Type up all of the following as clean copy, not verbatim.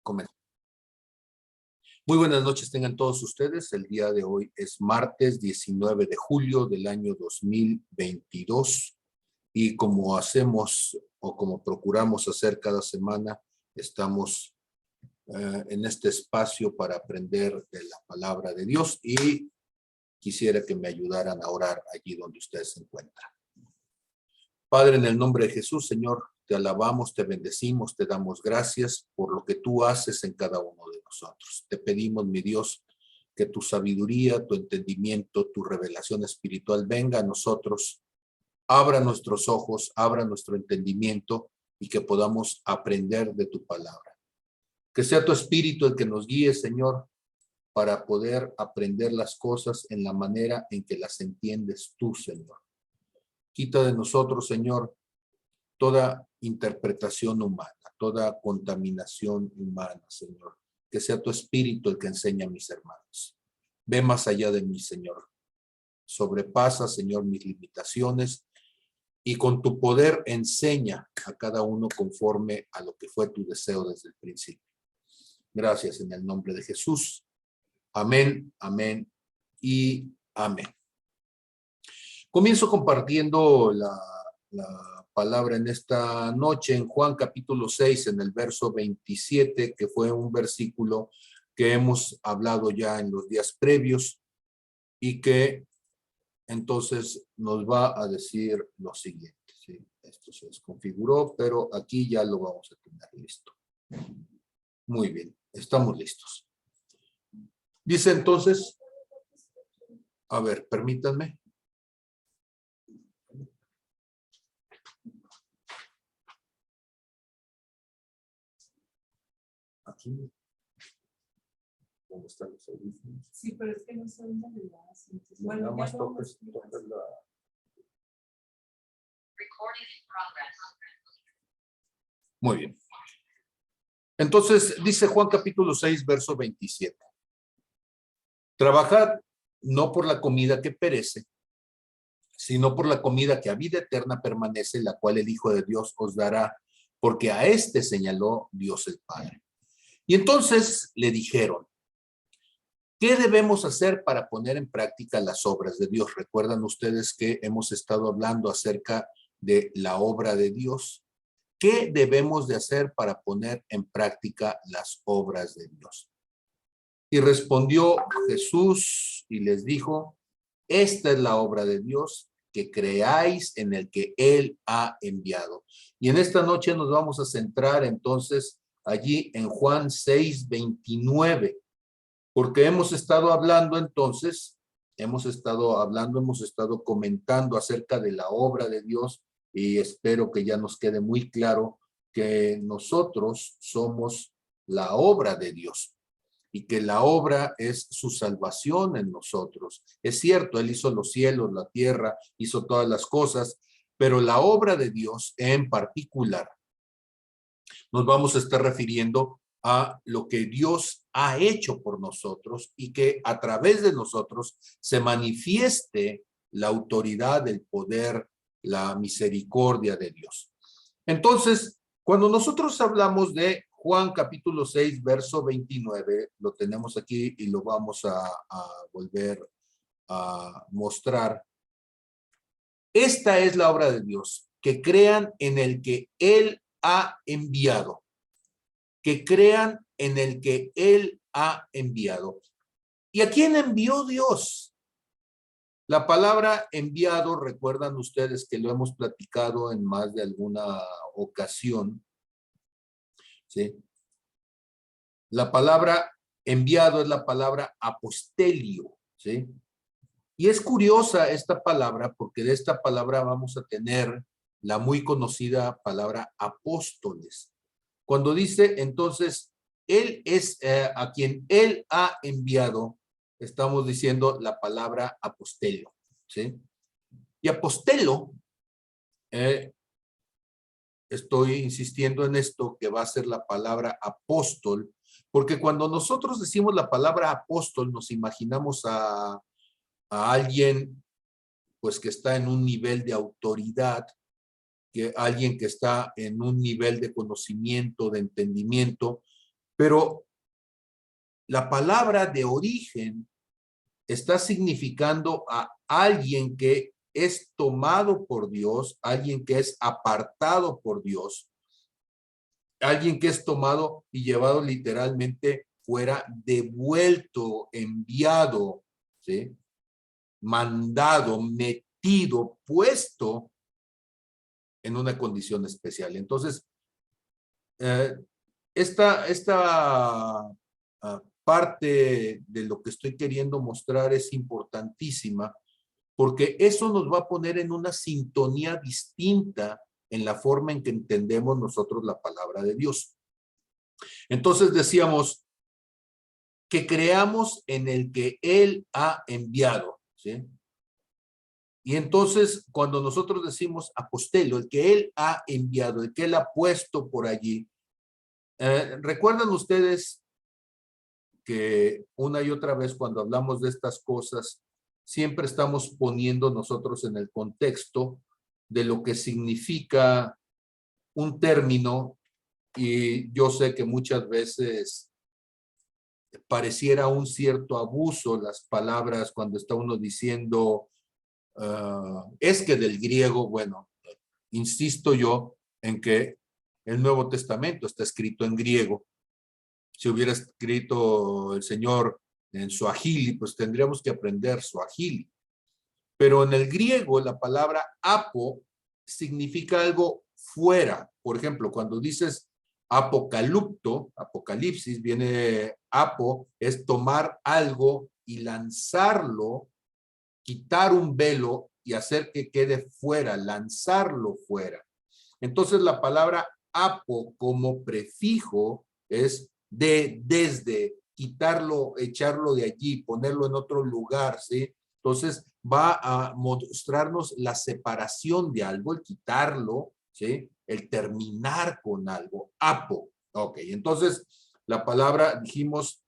Comenzamos. Muy buenas noches tengan todos ustedes. El día de hoy es martes 19 de julio del año 2022 y como hacemos o como procuramos hacer cada semana, estamos en este espacio para aprender de la palabra de Dios y quisiera que me ayudaran a orar allí donde ustedes se encuentran. Padre, en el nombre de Jesús, Señor, te alabamos, te bendecimos, te damos gracias por lo que tú haces en cada uno de nosotros. Te pedimos, mi Dios, que tu sabiduría, tu entendimiento, tu revelación espiritual venga a nosotros, abra nuestros ojos, abra nuestro entendimiento y que podamos aprender de tu palabra. Que sea tu espíritu el que nos guíe, Señor, para poder aprender las cosas en la manera en que las entiendes tú, Señor. Quita de nosotros, Señor, toda interpretación humana, toda contaminación humana, Señor. Que sea tu espíritu el que enseña a mis hermanos. Ve más allá de mí, Señor. Sobrepasa, Señor, mis limitaciones y con tu poder enseña a cada uno conforme a lo que fue tu deseo desde el principio. Gracias en el nombre de Jesús. Amén, amén y amén. Comienzo compartiendo la palabra en esta noche en Juan capítulo 6, en el verso 27, que fue un versículo que hemos hablado ya en los días previos y que entonces nos va a decir lo siguiente. ¿Sí? Esto se desconfiguró, pero aquí ya lo vamos a tener listo. Muy bien, estamos listos. Dice entonces, a ver, permítanme. Aquí. ¿Dónde están los audífonos? Sí, pero es que no son navegadas. Bueno, nada más tocas la... Muy bien. Entonces, dice Juan capítulo 6, verso 27. Trabajad no por la comida que perece, sino por la comida que a vida eterna permanece, la cual el Hijo de Dios os dará, porque a éste señaló Dios el Padre. Y entonces le dijeron, ¿qué debemos hacer para poner en práctica las obras de Dios? Recuerdan ustedes que hemos estado hablando acerca de la obra de Dios. ¿Qué debemos de hacer para poner en práctica las obras de Dios? Y respondió Jesús y les dijo, esta es la obra de Dios, que creáis en el que Él ha enviado. Y en esta noche nos vamos a centrar entonces allí en Juan 6, 29. Porque hemos estado hablando entonces, hemos estado comentando acerca de la obra de Dios y espero que ya nos quede muy claro que nosotros somos la obra de Dios y que la obra es su salvación en nosotros. Es cierto, Él hizo los cielos, la tierra, hizo todas las cosas, pero la obra de Dios en particular nos vamos a estar refiriendo a lo que Dios ha hecho por nosotros y que a través de nosotros se manifieste la autoridad, el poder, la misericordia de Dios. Entonces, cuando nosotros hablamos de Juan capítulo 6, verso 29, lo tenemos aquí y lo vamos a volver a mostrar. Esta es la obra de Dios, que crean en el que Él ha enviado. Que crean en el que Él ha enviado. ¿Y a quién envió Dios? La palabra enviado, recuerdan ustedes que lo hemos platicado en más de alguna ocasión, ¿sí? La palabra enviado es la palabra apostelio, ¿sí? Y es curiosa esta palabra porque de esta palabra vamos a tener la muy conocida palabra apóstoles. Cuando dice entonces, Él es a quien Él ha enviado, estamos diciendo la palabra apostelo, ¿sí? Y apostelo, estoy insistiendo en esto, que va a ser la palabra apóstol, porque cuando nosotros decimos la palabra apóstol, nos imaginamos a alguien pues que está en un nivel de autoridad, que alguien que está en un nivel de conocimiento, de entendimiento, Pero la palabra de origen está significando a alguien que es tomado por Dios, alguien que es apartado por Dios, alguien que es tomado y llevado literalmente fuera, devuelto, enviado, ¿sí? Mandado, metido, puesto en una condición especial. Entonces, esta parte de lo que estoy queriendo mostrar es importantísima, porque eso nos va a poner en una sintonía distinta en la forma en que entendemos nosotros la palabra de Dios. Entonces decíamos que creamos en el que Él ha enviado, ¿sí? Y entonces cuando nosotros decimos apostelo, el que Él ha enviado, el que Él ha puesto por allí, ¿recuerdan ustedes que una y otra vez cuando hablamos de estas cosas, siempre estamos poniendo nosotros en el contexto de lo que significa un término? Y yo sé que muchas veces pareciera un cierto abuso las palabras cuando está uno diciendo, es que del griego, bueno, insisto yo en que el Nuevo Testamento está escrito en griego. Si hubiera escrito el Señor en suajili, pues tendríamos que aprender suajili. Pero en el griego la palabra apo significa algo fuera. Por ejemplo, cuando dices apocalipto, apocalipsis, viene apo, es tomar algo y lanzarlo, quitar un velo y hacer que quede fuera, lanzarlo fuera. Entonces la palabra apo como prefijo es de, desde, quitarlo, echarlo de allí, ponerlo en otro lugar, ¿sí? Entonces va a mostrarnos la separación de algo, el quitarlo, ¿sí? El terminar con algo, apo. Ok, entonces la palabra, dijimos,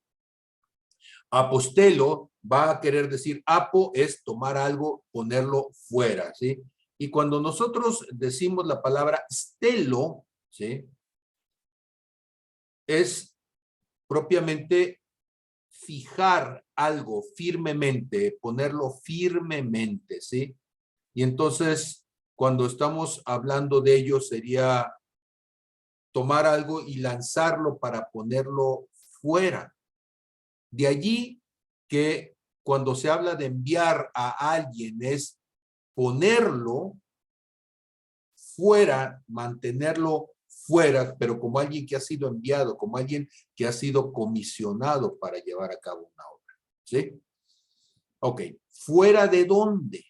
apostelo va a querer decir, apo es tomar algo, ponerlo fuera, ¿sí? Y cuando nosotros decimos la palabra stelo, ¿sí? Es propiamente fijar algo firmemente, ponerlo firmemente, ¿sí? Y entonces, cuando estamos hablando de ello, sería tomar algo y lanzarlo para ponerlo fuera. De allí que cuando se habla de enviar a alguien es ponerlo fuera, mantenerlo fuera, pero como alguien que ha sido enviado, como alguien que ha sido comisionado para llevar a cabo una obra. ¿Sí? Ok, ¿fuera de dónde?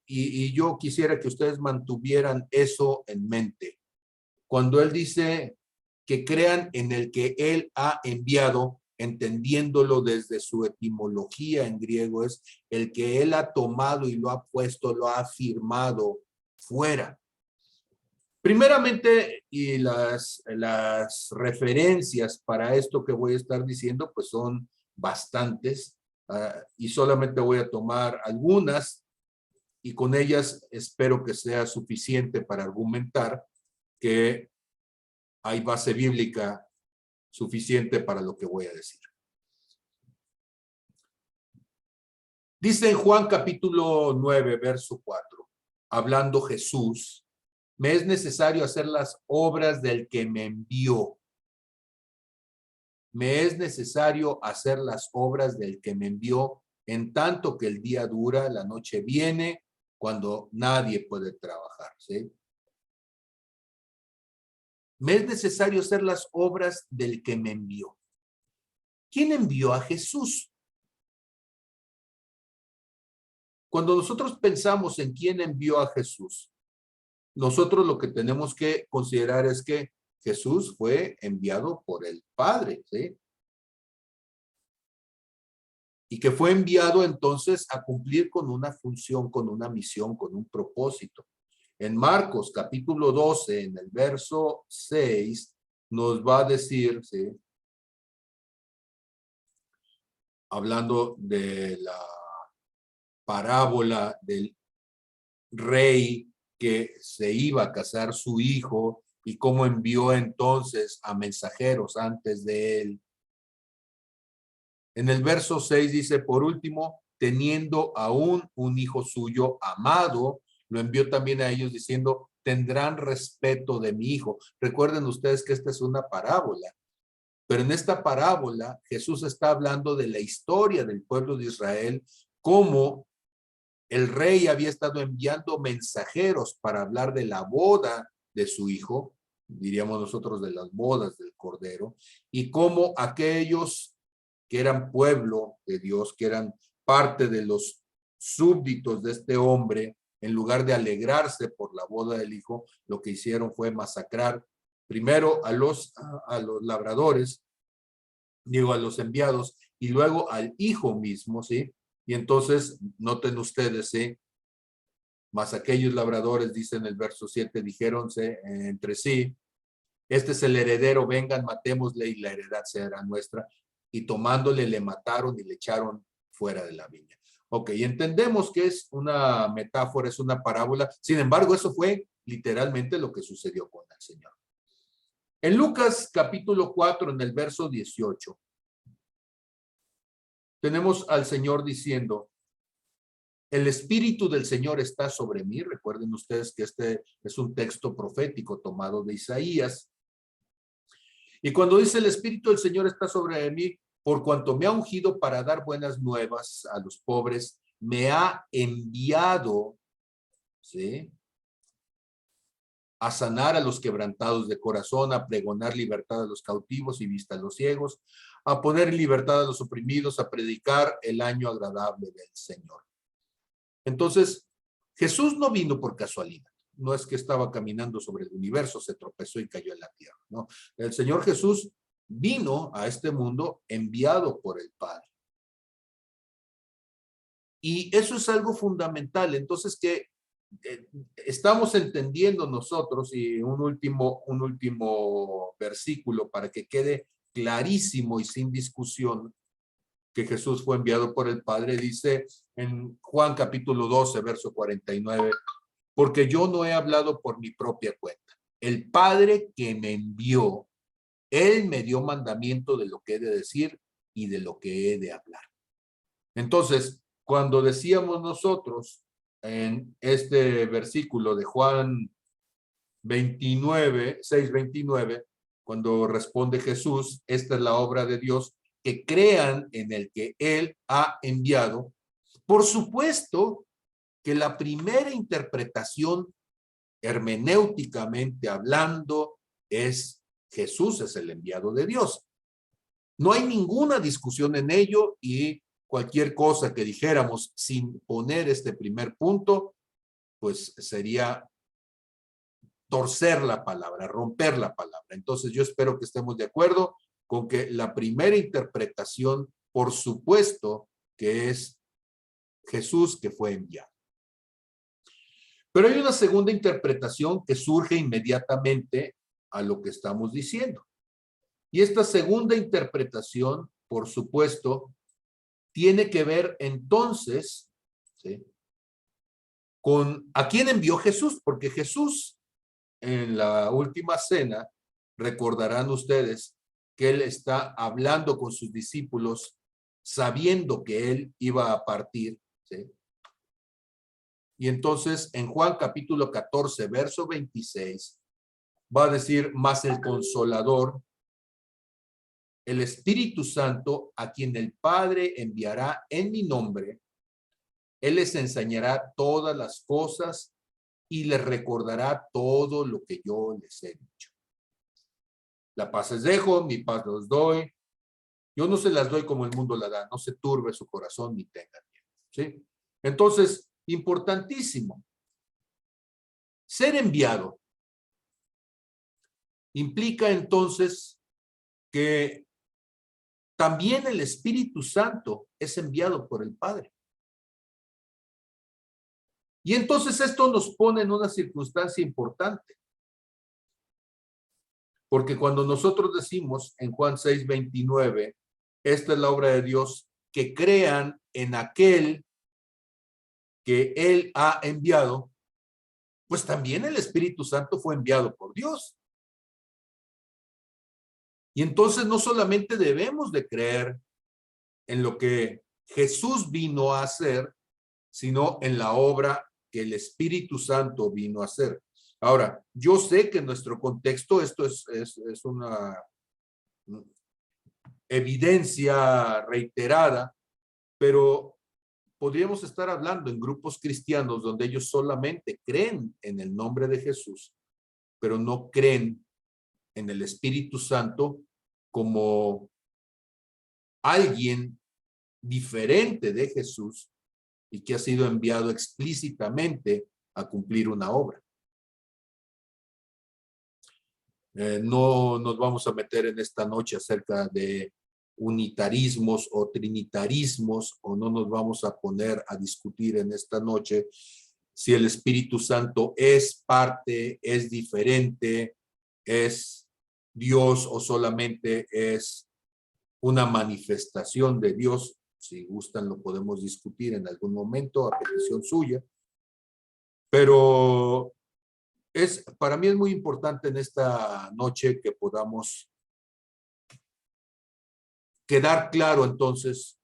Y yo quisiera que ustedes mantuvieran eso en mente. Cuando él dice que crean en el que él ha enviado, entendiéndolo desde su etimología en griego, es el que él ha tomado y lo ha puesto, lo ha afirmado fuera. Primeramente, y las referencias para esto que voy a estar diciendo, pues son bastantes, y solamente voy a tomar algunas, y con ellas espero que sea suficiente para argumentar que hay base bíblica suficiente para lo que voy a decir. Dice en Juan capítulo 9, verso 4, hablando Jesús, me es necesario hacer las obras del que me envió. Me es necesario hacer las obras del que me envió, en tanto que el día dura, la noche viene, cuando nadie puede trabajar, ¿sí? Me es necesario hacer las obras del que me envió. ¿Quién envió a Jesús? Cuando nosotros pensamos en quién envió a Jesús, nosotros lo que tenemos que considerar es que Jesús fue enviado por el Padre, ¿sí? Y que fue enviado entonces a cumplir con una función, con una misión, con un propósito. En Marcos capítulo 12, en el verso 6, nos va a decir, ¿sí? Hablando de la parábola del rey que se iba a casar su hijo y cómo envió entonces a mensajeros antes de él. En el verso 6 dice, por último, teniendo aún un hijo suyo amado, lo envió también a ellos diciendo, tendrán respeto de mi hijo. Recuerden ustedes que esta es una parábola, pero en esta parábola Jesús está hablando de la historia del pueblo de Israel, cómo el rey había estado enviando mensajeros para hablar de la boda de su hijo, diríamos nosotros de las bodas del Cordero, y cómo aquellos que eran pueblo de Dios, que eran parte de los súbditos de este hombre, en lugar de alegrarse por la boda del hijo, lo que hicieron fue masacrar primero a los labradores, digo, a los enviados, y luego al hijo mismo, ¿sí? Y entonces, noten ustedes, ¿sí? Mas aquellos labradores, dice en el verso 7, dijéronse entre sí, este es el heredero, vengan, matémosle y la heredad será nuestra. Y tomándole le mataron y le echaron fuera de la viña. Ok, entendemos que es una metáfora, es una parábola. Sin embargo, eso fue literalmente lo que sucedió con el Señor. En Lucas capítulo 4, en el verso 18, tenemos al Señor diciendo, el Espíritu del Señor está sobre mí. Recuerden ustedes que este es un texto profético tomado de Isaías. Y cuando dice el Espíritu del Señor está sobre mí, por cuanto me ha ungido para dar buenas nuevas a los pobres, me ha enviado, ¿sí?, a sanar a los quebrantados de corazón, a pregonar libertad a los cautivos y vista a los ciegos, a poner en libertad a los oprimidos, a predicar el año agradable del Señor. Entonces, Jesús no vino por casualidad. No es que estaba caminando sobre el universo, se tropezó y cayó en la tierra, ¿no? El Señor Jesús vino a este mundo enviado por el Padre. Y eso es algo fundamental. Entonces, que estamos entendiendo nosotros, y un último versículo para que quede clarísimo y sin discusión que Jesús fue enviado por el Padre, dice en Juan capítulo 12, verso 49, porque yo no he hablado por mi propia cuenta. El Padre que me envió, Él me dio mandamiento de lo que he de decir y de lo que he de hablar. Entonces, cuando decíamos nosotros en este versículo de Juan 29, 6:29, cuando responde Jesús, esta es la obra de Dios, que crean en el que Él ha enviado. Por supuesto que la primera interpretación, hermenéuticamente hablando, es Jesús es el enviado de Dios. No hay ninguna discusión en ello, y cualquier cosa que dijéramos sin poner este primer punto, pues sería torcer la palabra, romper la palabra. Entonces yo espero que estemos de acuerdo con que la primera interpretación, por supuesto, que es Jesús que fue enviado. Pero hay una segunda interpretación que surge inmediatamente a lo que estamos diciendo. Y esta segunda interpretación, por supuesto, tiene que ver entonces, ¿sí?, con a quién envió Jesús, porque Jesús en la última cena, recordarán ustedes que él está hablando con sus discípulos sabiendo que él iba a partir, ¿sí? Y entonces en Juan capítulo 14, verso 26, va a decir, mas el Consolador, el Espíritu Santo, a quien el Padre enviará en mi nombre, Él les enseñará todas las cosas y les recordará todo lo que yo les he dicho. La paz les dejo, mi paz los doy. Yo no se las doy como el mundo la da, no se turbe su corazón ni tengan miedo, ¿sí? Entonces, importantísimo, ser enviado implica entonces que también el Espíritu Santo es enviado por el Padre. Y entonces esto nos pone en una circunstancia importante. Porque cuando nosotros decimos en Juan 6:29, esta es la obra de Dios, que crean en aquel que Él ha enviado, pues también el Espíritu Santo fue enviado por Dios. Y entonces no solamente debemos de creer en lo que Jesús vino a hacer, sino en la obra que el Espíritu Santo vino a hacer. Ahora, yo sé que en nuestro contexto esto es una evidencia reiterada, pero podríamos estar hablando en grupos cristianos donde ellos solamente creen en el nombre de Jesús, pero no creen en el Espíritu Santo como alguien diferente de Jesús y que ha sido enviado explícitamente a cumplir una obra. No nos vamos a meter en esta noche acerca de unitarismos o trinitarismos, o no nos vamos a poner a discutir en esta noche si el Espíritu Santo es parte, es diferente, es Dios o solamente es una manifestación de Dios. Si gustan lo podemos discutir en algún momento a petición suya, pero para mí es muy importante en esta noche que podamos quedar claro entonces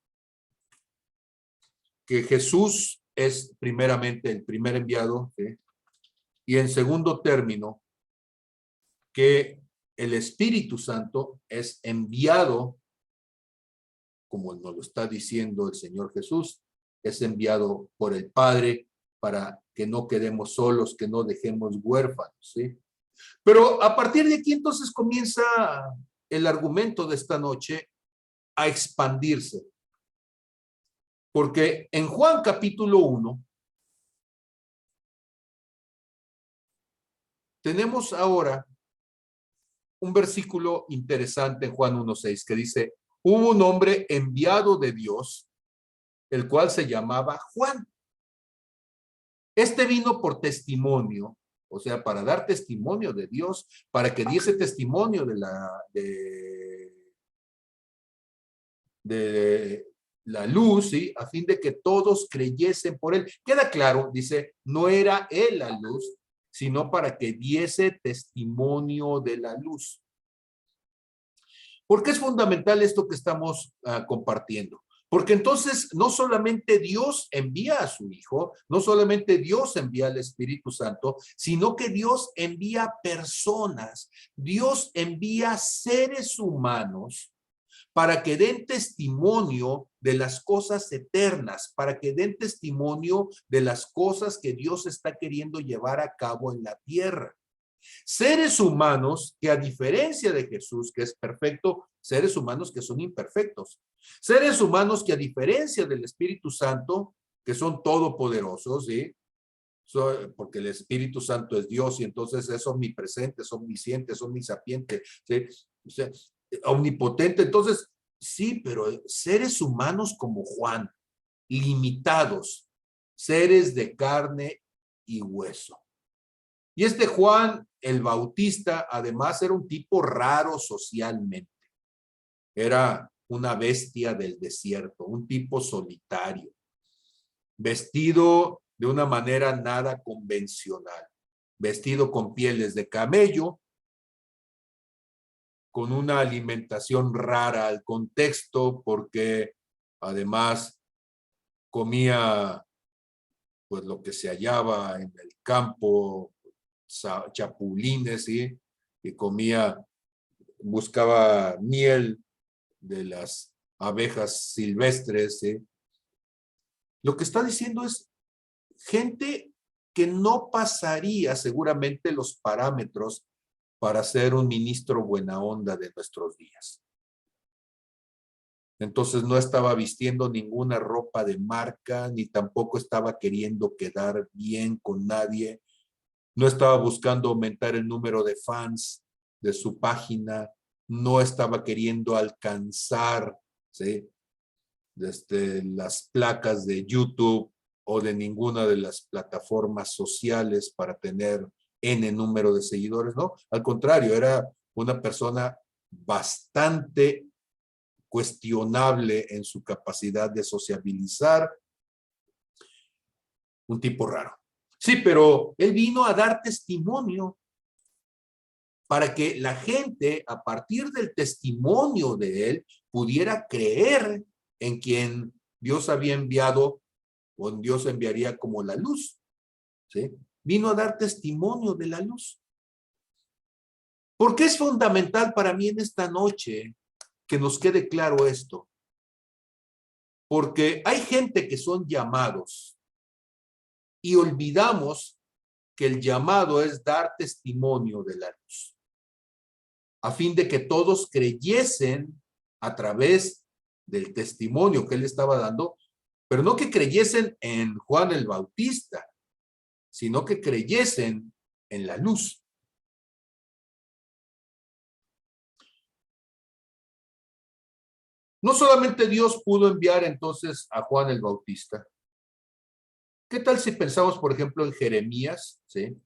que Jesús es primeramente el primer enviado, ¿sí? Y en segundo término, que el Espíritu Santo es enviado, como nos lo está diciendo el Señor Jesús, es enviado por el Padre para que no quedemos solos, que no dejemos huérfanos, ¿sí? Pero a partir de aquí entonces comienza el argumento de esta noche a expandirse. Porque en Juan capítulo 1 tenemos ahora un versículo interesante en Juan 1:6 que dice, hubo un hombre enviado de Dios, el cual se llamaba Juan. Este vino por testimonio, o sea, para dar testimonio de Dios, para que diese testimonio de la luz, ¿sí? A fin de que todos creyesen por él. Queda claro, dice, no era él la luz, sino para que diese testimonio de la luz. ¿Por qué es fundamental esto que estamos compartiendo? Porque entonces no solamente Dios envía a su Hijo, no solamente Dios envía al Espíritu Santo, sino que Dios envía personas, Dios envía seres humanos para que den testimonio de las cosas eternas, para que den testimonio de las cosas que Dios está queriendo llevar a cabo en la tierra. Seres humanos que a diferencia de Jesús, que es perfecto, seres humanos que son imperfectos. Seres humanos que a diferencia del Espíritu Santo, que son todopoderosos, ¿sí? Porque el Espíritu Santo es Dios y entonces es omnipresente, es omnisciente, es omnisapiente, ¿sí? O sea, omnipotente. Entonces, sí, pero seres humanos como Juan, limitados, seres de carne y hueso. Y este Juan el Bautista, además, era un tipo raro socialmente. Era una bestia del desierto, un tipo solitario, vestido de una manera nada convencional, vestido con pieles de camello, con una alimentación rara al contexto, porque además comía pues lo que se hallaba en el campo, chapulines, ¿sí? Y comía, buscaba miel de las abejas silvestres, ¿sí? Lo que está diciendo es gente que no pasaría seguramente los parámetros para ser un ministro buena onda de nuestros días. Entonces no estaba vistiendo ninguna ropa de marca, ni tampoco estaba queriendo quedar bien con nadie. No estaba buscando aumentar el número de fans de su página. No estaba queriendo alcanzar, ¿sí? Desde las placas de YouTube o de ninguna de las plataformas sociales para tener N número de seguidores, ¿no? Al contrario, era una persona bastante cuestionable en su capacidad de sociabilizar, un tipo raro. Sí, pero él vino a dar testimonio para que la gente, a partir del testimonio de él, pudiera creer en quien Dios había enviado o en Dios enviaría como la luz. ¿Sí? Vino a dar testimonio de la luz. ¿Por qué es fundamental para mí en esta noche que nos quede claro esto? Porque hay gente que son llamados y olvidamos que el llamado es dar testimonio de la luz, a fin de que todos creyesen a través del testimonio que él estaba dando, pero no que creyesen en Juan el Bautista, sino que creyesen en la luz. No solamente Dios pudo enviar entonces a Juan el Bautista. ¿Qué tal si pensamos, por ejemplo, en Jeremías? ¿Sí?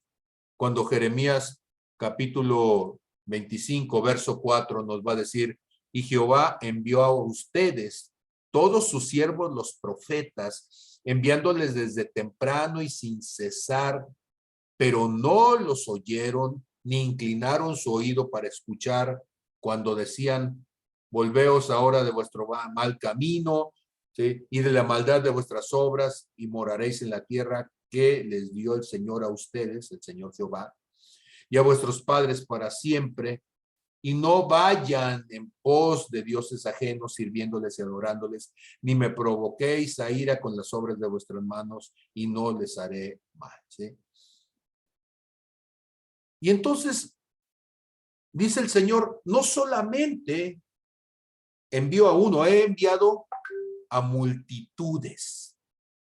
Cuando Jeremías capítulo 25, verso 4 nos va a decir, y Jehová envió a ustedes, todos sus siervos los profetas, enviándoles desde temprano y sin cesar, pero no los oyeron ni inclinaron su oído para escuchar cuando decían, volveos ahora de vuestro mal camino, ¿sí? Y de la maldad de vuestras obras y moraréis en la tierra que les dio el Señor a ustedes, el Señor Jehová, y a vuestros padres para siempre, y no vayan en pos de dioses ajenos, sirviéndoles y adorándoles, ni me provoquéis a ira con las obras de vuestras manos, y no les haré mal. ¿Sí? Y entonces, dice el Señor, no solamente envió a uno, he enviado a multitudes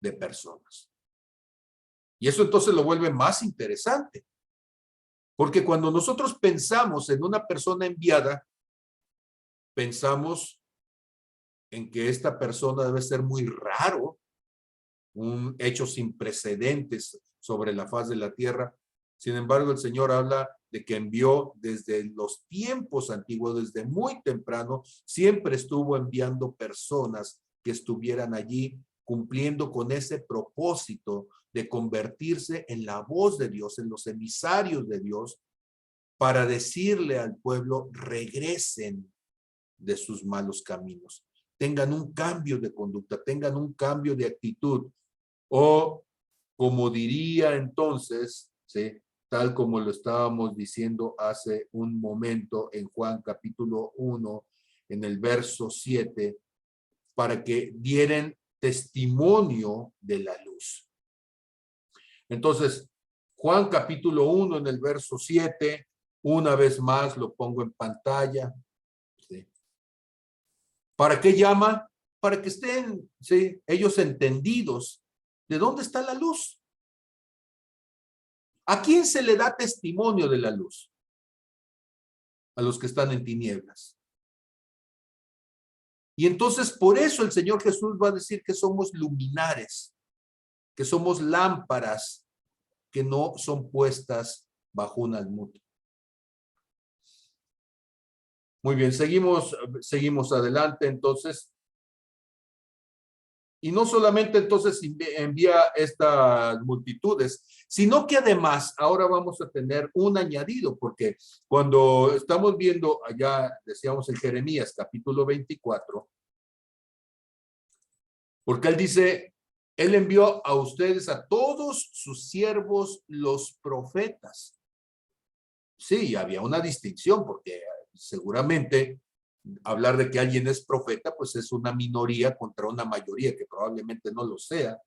de personas. Y eso entonces lo vuelve más interesante. Porque cuando nosotros pensamos en una persona enviada, pensamos en que esta persona debe ser muy raro, un hecho sin precedentes sobre la faz de la tierra. Sin embargo, el Señor habla de que envió desde los tiempos antiguos, desde muy temprano, siempre estuvo enviando personas que estuvieran allí cumpliendo con ese propósito de convertirse en la voz de Dios, en los emisarios de Dios, para decirle al pueblo, regresen de sus malos caminos, tengan un cambio de conducta, tengan un cambio de actitud, o como diría entonces, ¿sí? Tal como lo estábamos diciendo hace un momento en Juan capítulo 1, en el verso 7, para que dieran testimonio de la luz. Entonces, Juan capítulo 1 en el verso 7, una vez más lo pongo en pantalla. ¿Sí? ¿Para qué llama? Para que estén, ¿sí? Ellos entendidos de dónde está la luz. ¿A quién se le da testimonio de la luz? A los que están en tinieblas. Y entonces por eso el Señor Jesús va a decir que somos luminares, que somos lámparas que no son puestas bajo un almud. Muy bien, seguimos adelante entonces. Y no solamente entonces envía estas multitudes, sino que además ahora vamos a tener un añadido, porque cuando estamos viendo allá, decíamos en Jeremías capítulo 24, porque él dice, él envió a ustedes a todos sus siervos los profetas. Sí, había una distinción, porque seguramente hablar de que alguien es profeta, pues es una minoría contra una mayoría que probablemente no lo sea.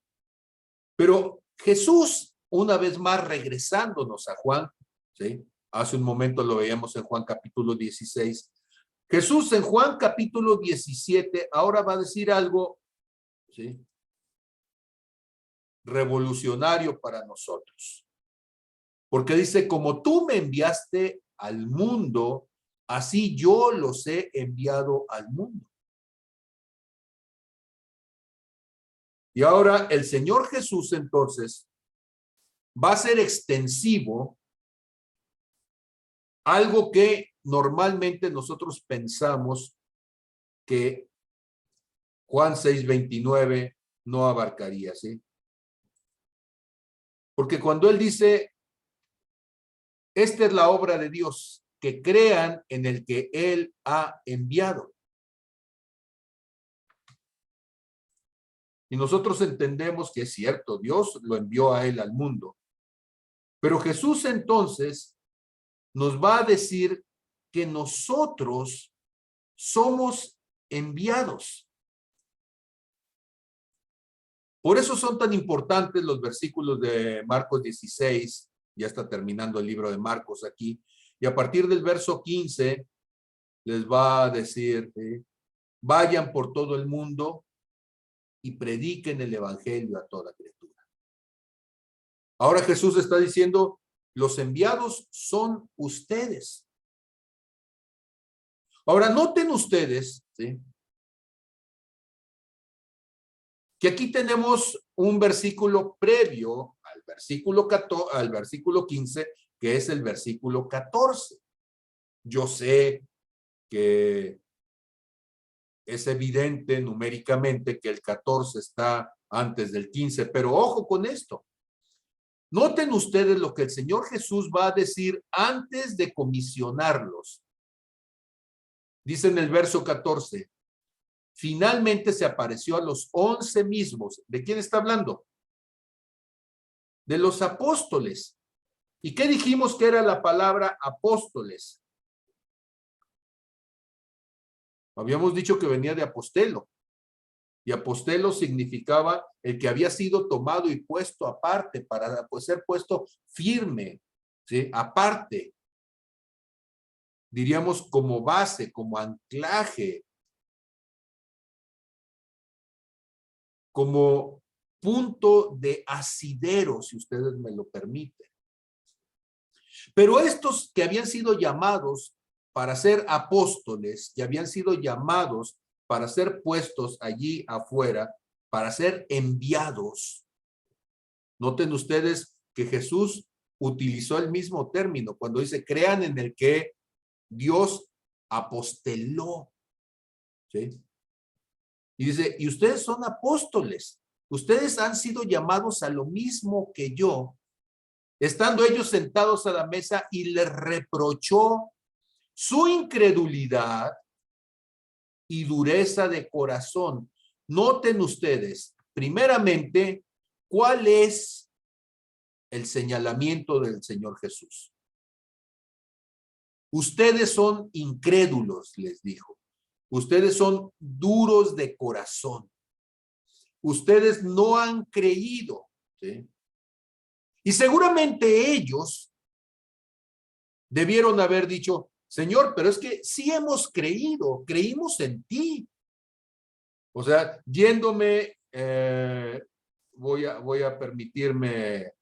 Pero Jesús, una vez más regresándonos a Juan, ¿sí? Hace un momento lo veíamos en Juan capítulo 16. Jesús en Juan capítulo 17 ahora va a decir algo, ¿sí? Revolucionario para nosotros. Porque dice, como tú me enviaste al mundo, así yo los he enviado al mundo. Y ahora el Señor Jesús entonces va a ser extensivo algo que normalmente nosotros pensamos que Juan 6:29 no abarcaría, ¿sí? Porque cuando él dice, esta es la obra de Dios, que crean en el que Él ha enviado. Y nosotros entendemos que es cierto, Dios lo envió a Él al mundo. Pero Jesús entonces nos va a decir que nosotros somos enviados. Por eso son tan importantes los versículos de Marcos 16, ya está terminando el libro de Marcos aquí, y a partir del verso 15 les va a decir, vayan por todo el mundo y prediquen el evangelio a toda criatura. Ahora Jesús está diciendo, los enviados son ustedes. Ahora noten ustedes, ¿sí?, que aquí tenemos un versículo previo al versículo 15, que es el versículo 14. Yo sé que es evidente numéricamente que el 14 está antes del 15, pero ojo con esto. Noten ustedes lo que el Señor Jesús va a decir antes de comisionarlos. Dice en el verso 14, finalmente se apareció a los 11 mismos. ¿De quién está hablando? De los apóstoles. ¿Y qué dijimos que era la palabra apóstoles? Habíamos dicho que venía de apostelo. Y apostelo significaba el que había sido tomado y puesto aparte para ser puesto firme, ¿sí?, aparte. Diríamos como base, como anclaje, como punto de asidero, si ustedes me lo permiten. Pero estos que habían sido llamados para ser apóstoles, que habían sido llamados para ser puestos allí afuera, para ser enviados. Noten ustedes que Jesús utilizó el mismo término cuando dice, crean en el que Dios aposteló. ¿Sí? Y dice, y ustedes son apóstoles. Ustedes han sido llamados a lo mismo que yo. Estando ellos sentados a la mesa y les reprochó su incredulidad y dureza de corazón. Noten ustedes, primeramente, ¿cuál es el señalamiento del Señor Jesús? Ustedes son incrédulos, les dijo. Ustedes son duros de corazón. Ustedes no han creído, ¿sí? Y seguramente ellos debieron haber dicho, Señor, pero es que sí hemos creído, creímos en ti. O sea, yéndome, voy a permitirme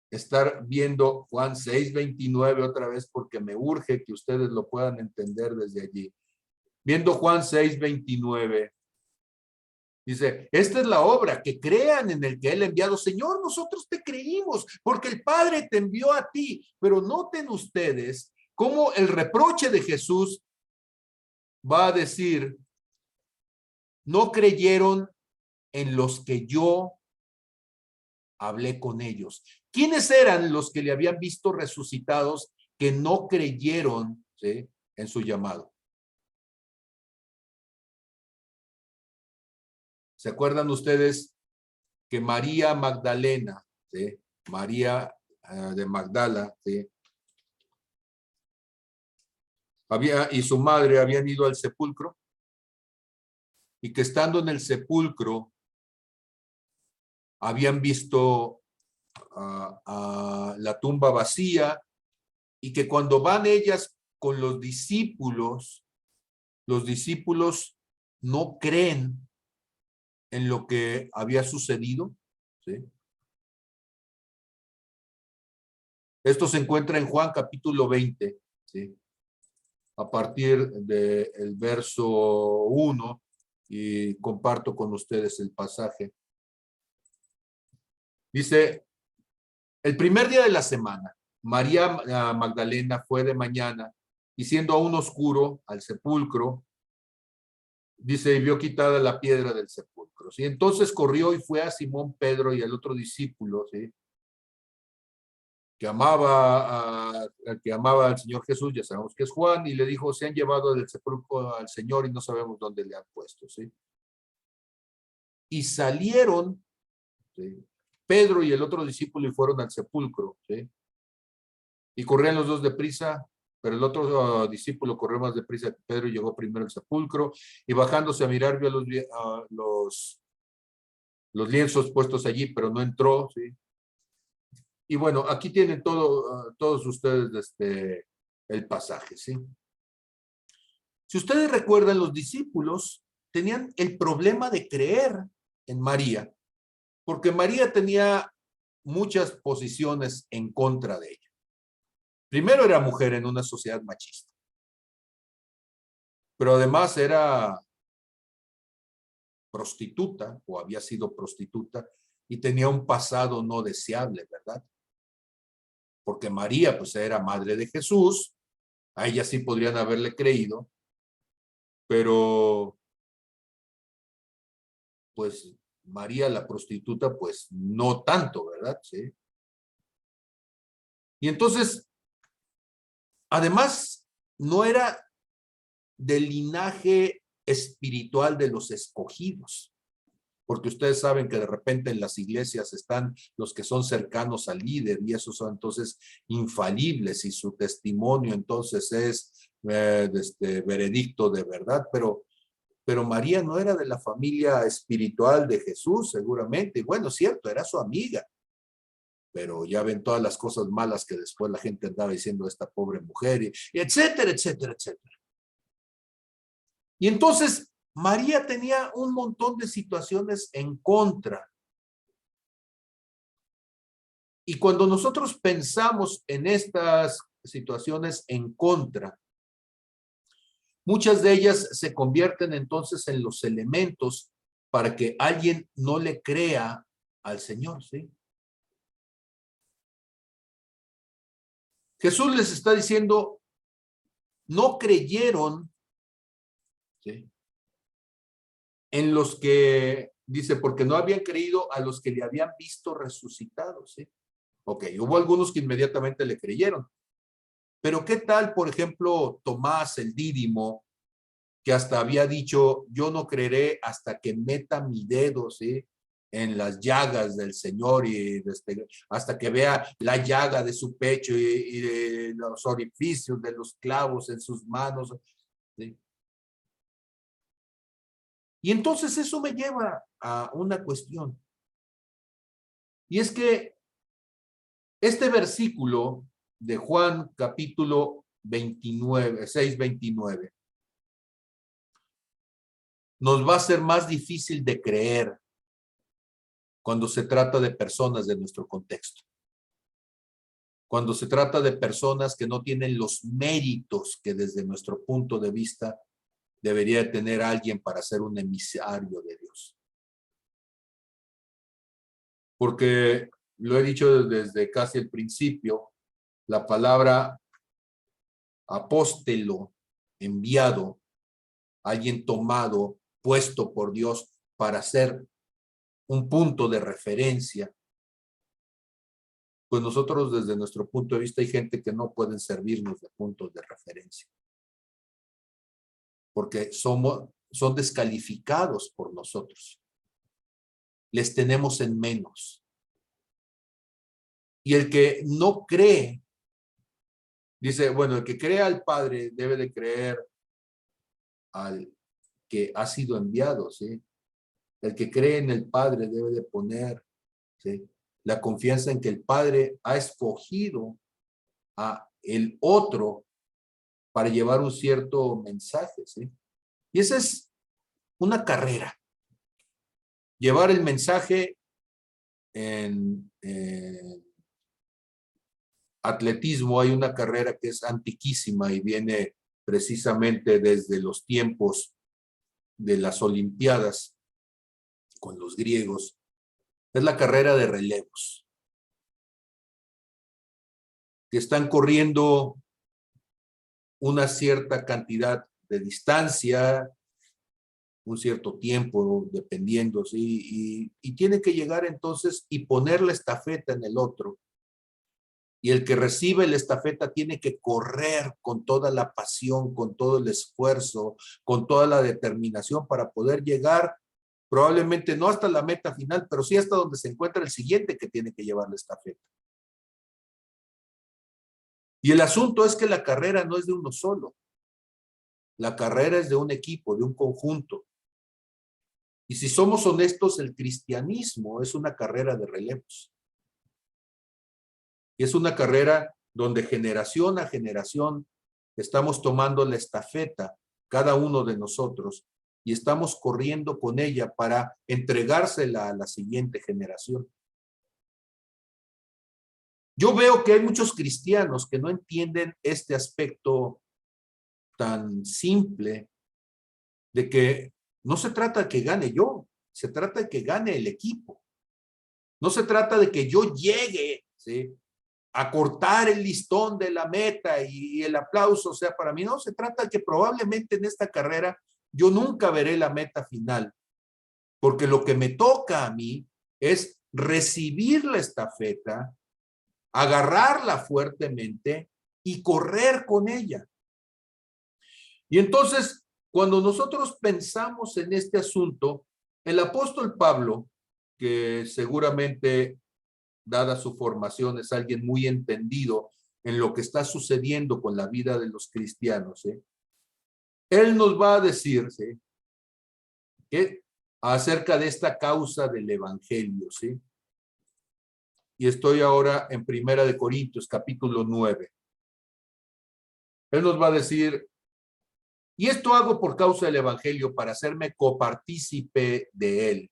estar viendo Juan 6:29 otra vez porque me urge que ustedes lo puedan entender desde allí. Viendo Juan 6:29, dice, esta es la obra, que crean en el que Él ha enviado. Señor, nosotros te creímos porque el Padre te envió a ti. Pero noten ustedes cómo el reproche de Jesús va a decir, no creyeron en los que yo hablé con ellos. ¿Quiénes eran los que le habían visto resucitados que no creyeron, ¿sí?, en su llamado? ¿Se acuerdan ustedes que María Magdalena, ¿sí?, María de Magdala, ¿sí?, y su madre habían ido al sepulcro? Y que estando en el sepulcro habían visto la tumba vacía, y que cuando van ellas con los discípulos no creen en lo que había sucedido, ¿sí? Esto se encuentra en Juan capítulo 20, ¿sí?, a partir del verso 1, y comparto con ustedes el pasaje. Dice, el primer día de la semana, María Magdalena fue de mañana, y siendo aún oscuro, al sepulcro, dice, y vio quitada la piedra del sepulcro, ¿sí? Entonces corrió y fue a Simón Pedro y al otro discípulo, ¿sí?, que amaba al Señor Jesús, ya sabemos que es Juan, y le dijo, se han llevado del sepulcro al Señor y no sabemos dónde le han puesto, ¿sí? Y salieron, ¿sí?, Pedro y el otro discípulo y fueron al sepulcro, ¿sí? Y corrían los dos deprisa, pero el otro discípulo corrió más deprisa que Pedro y llegó primero al sepulcro, y bajándose a mirar vio los lienzos puestos allí, pero no entró, ¿sí? Y bueno, aquí tienen todos ustedes el pasaje, ¿sí? Si ustedes recuerdan, los discípulos tenían el problema de creer en María, porque María tenía muchas posiciones en contra de ella. Primero, era mujer en una sociedad machista, pero además era prostituta o había sido prostituta y tenía un pasado no deseable, ¿verdad? Porque María pues era madre de Jesús, a ella sí podrían haberle creído, pero pues María la prostituta pues no tanto, ¿verdad? Sí. Y entonces, además, no era del linaje espiritual de los escogidos, porque ustedes saben que de repente en las iglesias están los que son cercanos al líder y esos son entonces infalibles y su testimonio entonces es veredicto de verdad, pero María no era de la familia espiritual de Jesús, seguramente. Y bueno, cierto, era su amiga, pero ya ven todas las cosas malas que después la gente andaba diciendo de esta pobre mujer, y etcétera, etcétera, etcétera. Y entonces María tenía un montón de situaciones en contra. Y cuando nosotros pensamos en estas situaciones en contra, muchas de ellas se convierten entonces en los elementos para que alguien no le crea al Señor, ¿sí? Jesús les está diciendo, no creyeron, ¿sí?, en los que, dice, porque no habían creído a los que le habían visto resucitado, ¿sí? Ok, hubo algunos que inmediatamente le creyeron. Pero ¿qué tal, por ejemplo, Tomás el Dídimo, que hasta había dicho, yo no creeré hasta que meta mi dedo, ¿sí?, en las llagas del Señor y hasta que vea la llaga de su pecho y de los orificios de los clavos en sus manos, ¿sí? Y entonces eso me lleva a una cuestión. Y es que este versículo de Juan capítulo 29, 6:29, nos va a ser más difícil de creer cuando se trata de personas de nuestro contexto. Cuando se trata de personas que no tienen los méritos que desde nuestro punto de vista debería tener alguien para ser un emisario de Dios. Porque lo he dicho desde casi el principio, la palabra apóstelo, enviado, alguien tomado, puesto por Dios para ser un punto de referencia, pues nosotros desde nuestro punto de vista hay gente que no pueden servirnos de puntos de referencia, porque son descalificados por nosotros. Les tenemos en menos. Y el que no cree, dice, bueno, el que cree al Padre debe de creer al que ha sido enviado, ¿sí? El que cree en el Padre debe de poner, ¿sí?, la confianza en que el Padre ha escogido a el otro para llevar un cierto mensaje, ¿sí? Y esa es una carrera. Llevar el mensaje en atletismo, hay una carrera que es antiquísima y viene precisamente desde los tiempos de las Olimpiadas con los griegos. Es la carrera de relevos, que están corriendo una cierta cantidad de distancia, un cierto tiempo, dependiendo, ¿sí? Y tiene que llegar entonces y poner la estafeta en el otro. Y el que recibe la estafeta tiene que correr con toda la pasión, con todo el esfuerzo, con toda la determinación para poder llegar, probablemente no hasta la meta final, pero sí hasta donde se encuentra el siguiente que tiene que llevar la estafeta. Y el asunto es que la carrera no es de uno solo. La carrera es de un equipo, de un conjunto. Y si somos honestos, el cristianismo es una carrera de relevos. Y es una carrera donde generación a generación estamos tomando la estafeta, cada uno de nosotros, y estamos corriendo con ella para entregársela a la siguiente generación. Yo veo que hay muchos cristianos que no entienden este aspecto tan simple de que no se trata de que gane yo, se trata de que gane el equipo. No se trata de que yo llegue, ¿sí?, a cortar el listón de la meta y el aplauso sea para mí. No, se trata de que probablemente en esta carrera yo nunca veré la meta final, porque lo que me toca a mí es recibir la estafeta, agarrarla fuertemente y correr con ella. Y entonces, cuando nosotros pensamos en este asunto, el apóstol Pablo, que seguramente, dada su formación, es alguien muy entendido en lo que está sucediendo con la vida de los cristianos, ¿eh? Él nos va a decir, ¿sí?, que acerca de esta causa del evangelio, ¿sí? Y estoy ahora en Primera de Corintios, capítulo 9. Él nos va a decir, y esto hago por causa del evangelio, para hacerme copartícipe de él.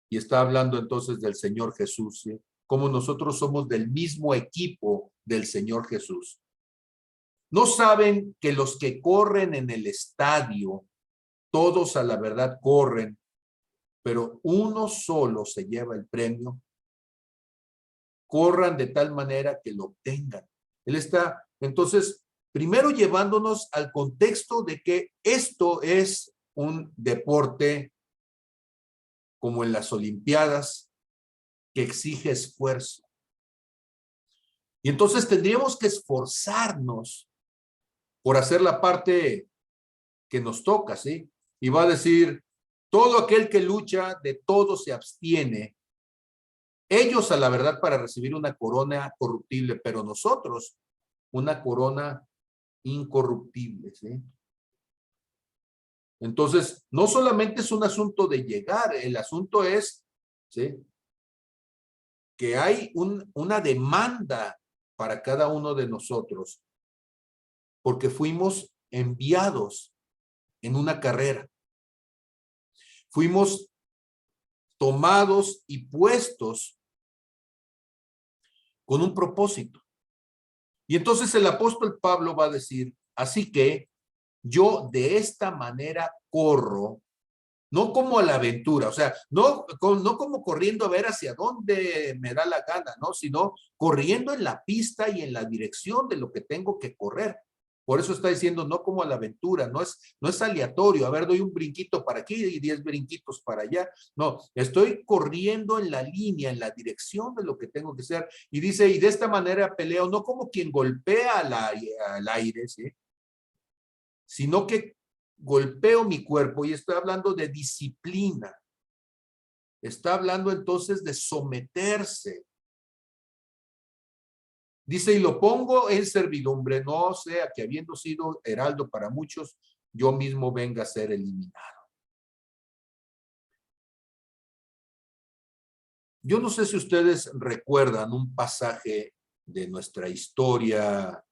Y está hablando entonces del Señor Jesús, ¿sí?, como nosotros somos del mismo equipo del Señor Jesús. ¿No saben que los que corren en el estadio, todos a la verdad corren, pero uno solo se lleva el premio? Corran de tal manera que lo obtengan. Él está, entonces, primero llevándonos al contexto de que esto es un deporte como en las Olimpiadas, que exige esfuerzo. Y entonces tendríamos que esforzarnos por hacer la parte que nos toca, ¿sí? Y va a decir, todo aquel que lucha, de todo se abstiene. Ellos a la verdad para recibir una corona corruptible, pero nosotros una corona incorruptible, ¿sí? Entonces, no solamente es un asunto de llegar, el asunto es, ¿sí?, que hay una demanda para cada uno de nosotros, porque fuimos enviados en una carrera. Fuimos tomados y puestos con un propósito. Y entonces el apóstol Pablo va a decir, así que yo de esta manera corro, no como a la aventura, o sea, no como corriendo a ver hacia dónde me da la gana, ¿no?, sino corriendo en la pista y en la dirección de lo que tengo que correr. Por eso está diciendo, no como a la aventura, no es aleatorio, a ver, doy un brinquito para aquí y 10 brinquitos para allá. No, estoy corriendo en la línea, en la dirección de lo que tengo que hacer. Y dice, y de esta manera peleo, no como quien golpea al aire, ¿sí?, sino que golpeo mi cuerpo, y estoy hablando de disciplina. Está hablando entonces de someterse. Dice, y lo pongo en servidumbre, no sea que habiendo sido heraldo para muchos, yo mismo venga a ser eliminado. Yo no sé si ustedes recuerdan un pasaje de nuestra historia.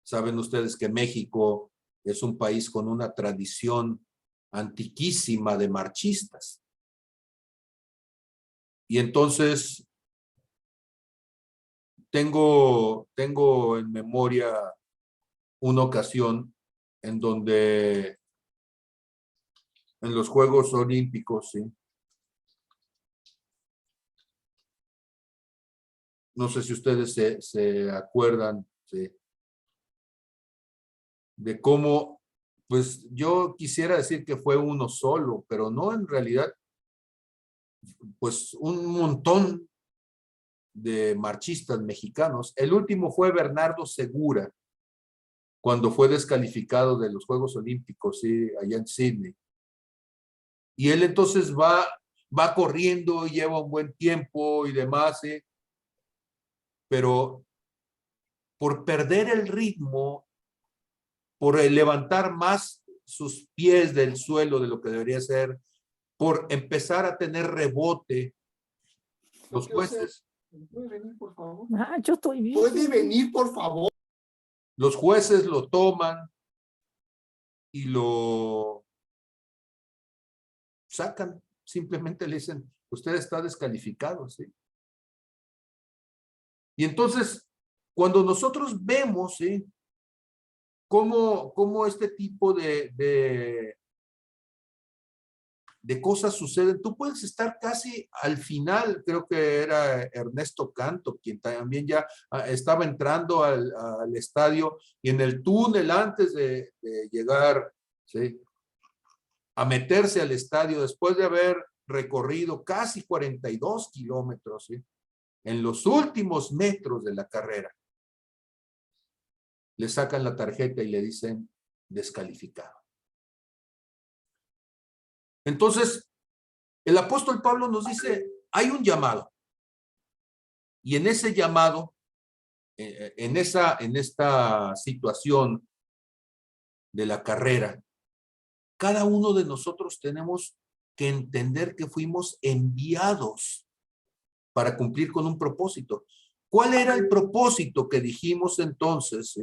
Saben ustedes que México es un país con una tradición antiquísima de marchistas. Y entonces tengo en memoria una ocasión en donde en los Juegos Olímpicos, ¿sí?, no sé si ustedes se acuerdan, ¿sí?, de cómo, pues yo quisiera decir que fue uno solo, pero no, en realidad, pues un montón de marchistas mexicanos. El último fue Bernardo Segura, cuando fue descalificado de los Juegos Olímpicos, ¿sí? Allá en Sydney. Y él entonces va corriendo, lleva un buen tiempo y demás, ¿sí? Pero por perder el ritmo, por levantar más sus pies del suelo de lo que debería ser, por empezar a tener rebote, los jueces. ¿Puede venir, por favor? Ah, yo estoy bien. ¿Puede venir, por favor? Los jueces lo toman y lo sacan. Simplemente le dicen, usted está descalificado, ¿sí? Y entonces, cuando nosotros vemos, ¿sí? Cómo este tipo de cosas suceden, tú puedes estar casi al final. Creo que era Ernesto Canto, quien también ya estaba entrando al estadio, y en el túnel antes de llegar, ¿sí? A meterse al estadio, después de haber recorrido casi 42 kilómetros, ¿sí? En los últimos metros de la carrera, le sacan la tarjeta y le dicen descalificado. Entonces, el apóstol Pablo nos dice, hay un llamado. Y en ese llamado, en esta situación de la carrera, cada uno de nosotros tenemos que entender que fuimos enviados para cumplir con un propósito. ¿Cuál era el propósito que dijimos entonces?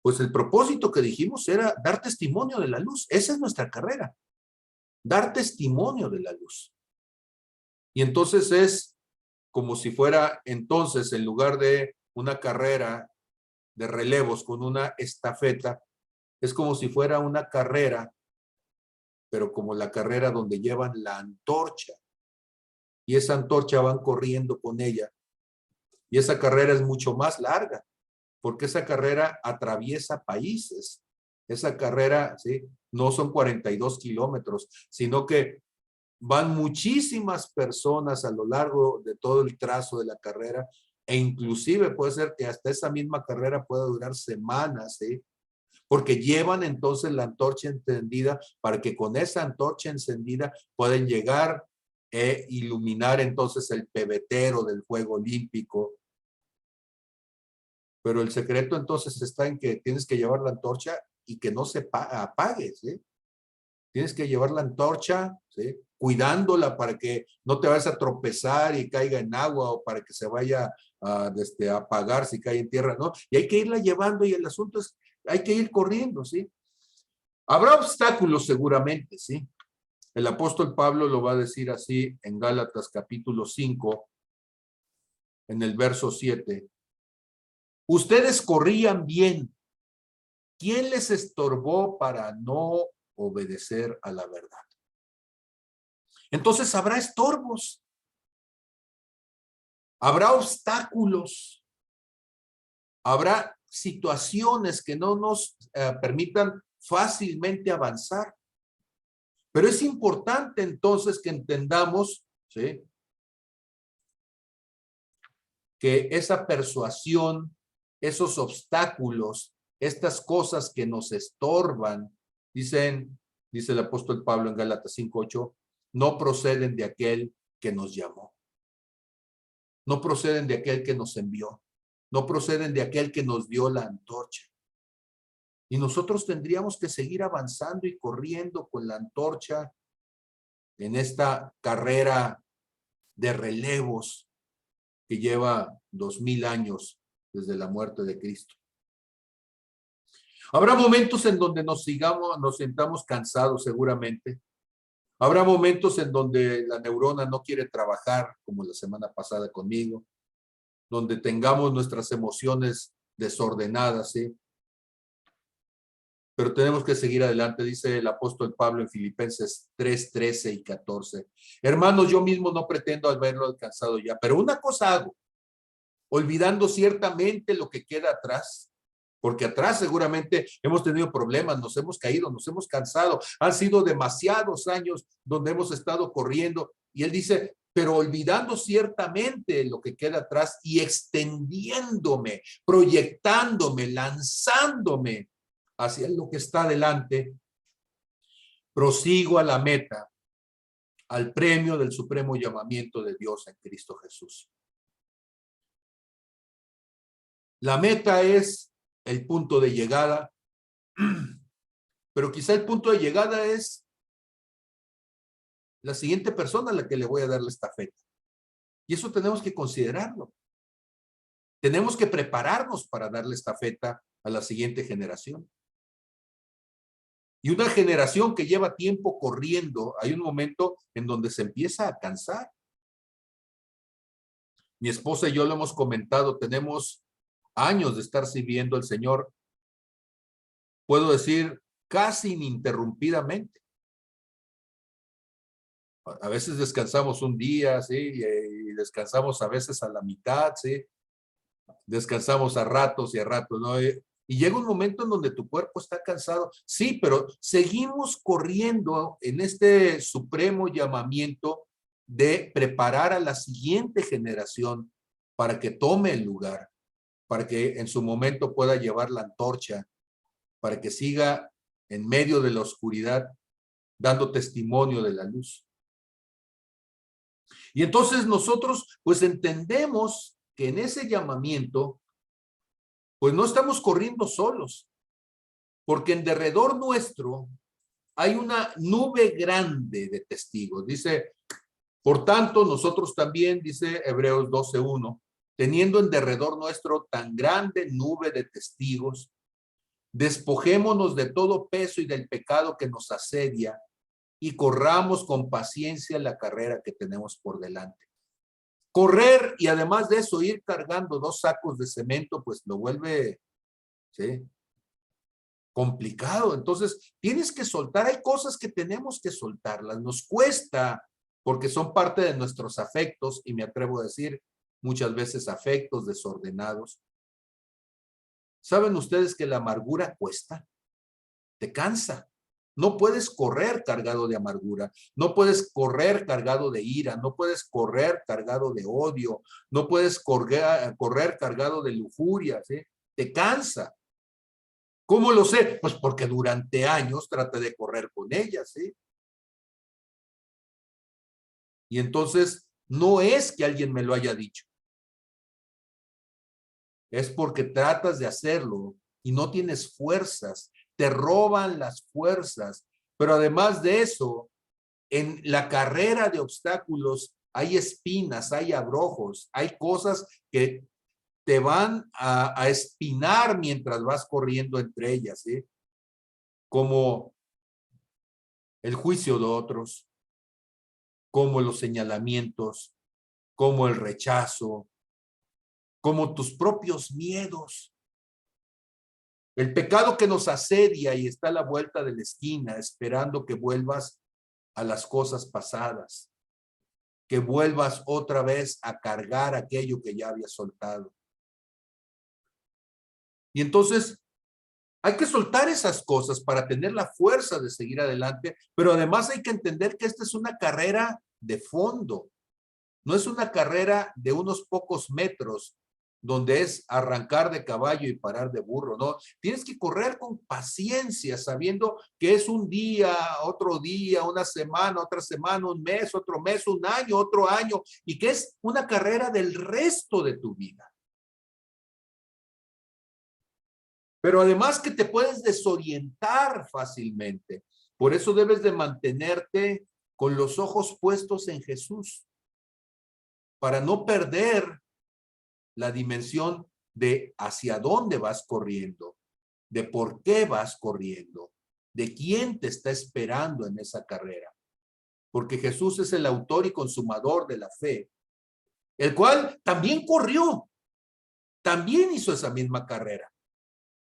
Pues el propósito que dijimos era dar testimonio de la luz. Esa es nuestra carrera. Dar testimonio de la luz. Y entonces es como si fuera entonces, en lugar de una carrera de relevos con una estafeta, es como si fuera una carrera, pero como la carrera donde llevan la antorcha. Y esa antorcha van corriendo con ella. Y esa carrera es mucho más larga, porque esa carrera atraviesa países. Esa carrera, ¿sí? No son 42 kilómetros, sino que van muchísimas personas a lo largo de todo el trazo de la carrera, e inclusive puede ser que hasta esa misma carrera pueda durar semanas, ¿sí? Porque llevan entonces la antorcha encendida para que con esa antorcha encendida pueden llegar e iluminar entonces el pebetero del Juego Olímpico. Pero el secreto entonces está en que tienes que llevar la antorcha y que no se apague, ¿sí? Tienes que llevar la antorcha, ¿sí? Cuidándola para que no te vayas a tropezar y caiga en agua, o para que se vaya a apagar si cae en tierra, ¿no? Y hay que irla llevando, y el asunto es, hay que ir corriendo, ¿sí? Habrá obstáculos seguramente, ¿sí? El apóstol Pablo lo va a decir así en Gálatas capítulo 5, en el verso 7. Ustedes corrían bien. ¿Quién les estorbó para no obedecer a la verdad? Entonces habrá estorbos, habrá obstáculos, habrá situaciones que no nos permitan fácilmente avanzar. Pero es importante entonces que entendamos, ¿sí?, que esa persuasión, esos obstáculos, estas cosas que nos estorban, dice el apóstol Pablo en Gálatas 5:8, no proceden de aquel que nos llamó. No proceden de aquel que nos envió. No proceden de aquel que nos dio la antorcha. Y nosotros tendríamos que seguir avanzando y corriendo con la antorcha en esta carrera de relevos que lleva 2000 años desde la muerte de Cristo. Habrá momentos en donde nos sintamos cansados seguramente. Habrá momentos en donde la neurona no quiere trabajar, como la semana pasada conmigo, donde tengamos nuestras emociones desordenadas, ¿sí? Pero tenemos que seguir adelante, dice el apóstol Pablo en Filipenses 3:13 y 14. Hermanos, yo mismo no pretendo haberlo alcanzado ya, pero una cosa hago, olvidando ciertamente lo que queda atrás, Porque atrás seguramente hemos tenido problemas, nos hemos caído, nos hemos cansado. Han sido demasiados años donde hemos estado corriendo. Y él dice, pero olvidando ciertamente lo que queda atrás y extendiéndome, proyectándome, lanzándome hacia lo que está delante, prosigo a la meta, al premio del supremo llamamiento de Dios en Cristo Jesús. La meta es el punto de llegada, pero quizá el punto de llegada es la siguiente persona a la que le voy a dar la estafeta. Y eso tenemos que considerarlo. Tenemos que prepararnos para darle estafeta a la siguiente generación. Y una generación que lleva tiempo corriendo, hay un momento en donde se empieza a cansar. Mi esposa y yo lo hemos comentado, tenemos años de estar sirviendo al Señor, puedo decir, casi ininterrumpidamente. A veces descansamos un día, ¿sí? Y descansamos a veces a la mitad, ¿sí? Descansamos a ratos y a ratos, ¿no? Y llega un momento en donde tu cuerpo está cansado. Sí, pero seguimos corriendo en este supremo llamamiento de preparar a la siguiente generación para que tome el lugar, para que en su momento pueda llevar la antorcha, para que siga en medio de la oscuridad dando testimonio de la luz. Y entonces nosotros pues entendemos que en ese llamamiento pues no estamos corriendo solos, porque en derredor nuestro hay una nube grande de testigos. Dice, por tanto, nosotros también, dice Hebreos 12:1, teniendo en derredor nuestro tan grande nube de testigos, despojémonos de todo peso y del pecado que nos asedia y corramos con paciencia la carrera que tenemos por delante. Correr y además de eso ir cargando 2 sacos de cemento, pues lo vuelve, ¿sí?, complicado. Entonces, tienes que soltar. Hay cosas que tenemos que soltarlas. Nos cuesta porque son parte de nuestros afectos y me atrevo a decir muchas veces afectos desordenados. ¿Saben ustedes que la amargura cuesta? Te cansa. No puedes correr cargado de amargura, no puedes correr cargado de ira, no puedes correr cargado de odio, no puedes correr cargado de lujuria, ¿sí? Te cansa. ¿Cómo lo sé? Pues porque durante años traté de correr con ella, ¿sí? Y entonces no es que alguien me lo haya dicho. Es porque tratas de hacerlo y no tienes fuerzas. Te roban las fuerzas. Pero además de eso, en la carrera de obstáculos hay espinas, hay abrojos, hay cosas que te van a espinar mientras vas corriendo entre ellas, ¿sí? Como el juicio de otros, como los señalamientos, como el rechazo, como tus propios miedos. El pecado que nos asedia y está a la vuelta de la esquina, esperando que vuelvas a las cosas pasadas, que vuelvas otra vez a cargar aquello que ya habías soltado. Y entonces hay que soltar esas cosas para tener la fuerza de seguir adelante, pero además hay que entender que esta es una carrera de fondo. No es una carrera de unos pocos metros donde es arrancar de caballo y parar de burro, ¿no? Tienes que correr con paciencia, sabiendo que es un día, otro día, una semana, otra semana, un mes, otro mes, un año, otro año, y que es una carrera del resto de tu vida. Pero además que te puedes desorientar fácilmente. Por eso debes de mantenerte con los ojos puestos en Jesús, para no perder la dimensión de hacia dónde vas corriendo, de por qué vas corriendo, de quién te está esperando en esa carrera. Porque Jesús es el autor y consumador de la fe, el cual también corrió, también hizo esa misma carrera.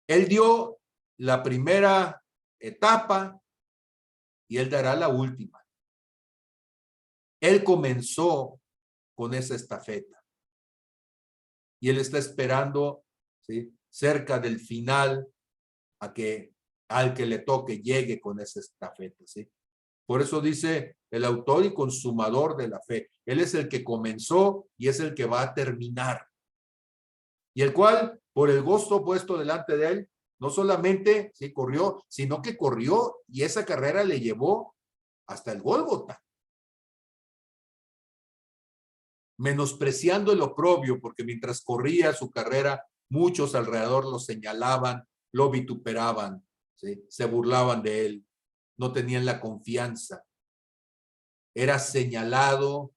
Él dio la primera etapa y él dará la última. Él comenzó con esa estafeta. Y él está esperando, ¿sí?, cerca del final, al que le toque llegue con esa estafeta, ¿sí? Por eso dice el autor y consumador de la fe. Él es el que comenzó y es el que va a terminar. Y el cual, por el gozo puesto delante de él, no solamente sí corrió, sino que corrió y esa carrera le llevó hasta el Gólgota. Menospreciando el oprobio, porque mientras corría su carrera, muchos alrededor lo señalaban, lo vituperaban, ¿sí? Se burlaban de él, no tenían la confianza. Era señalado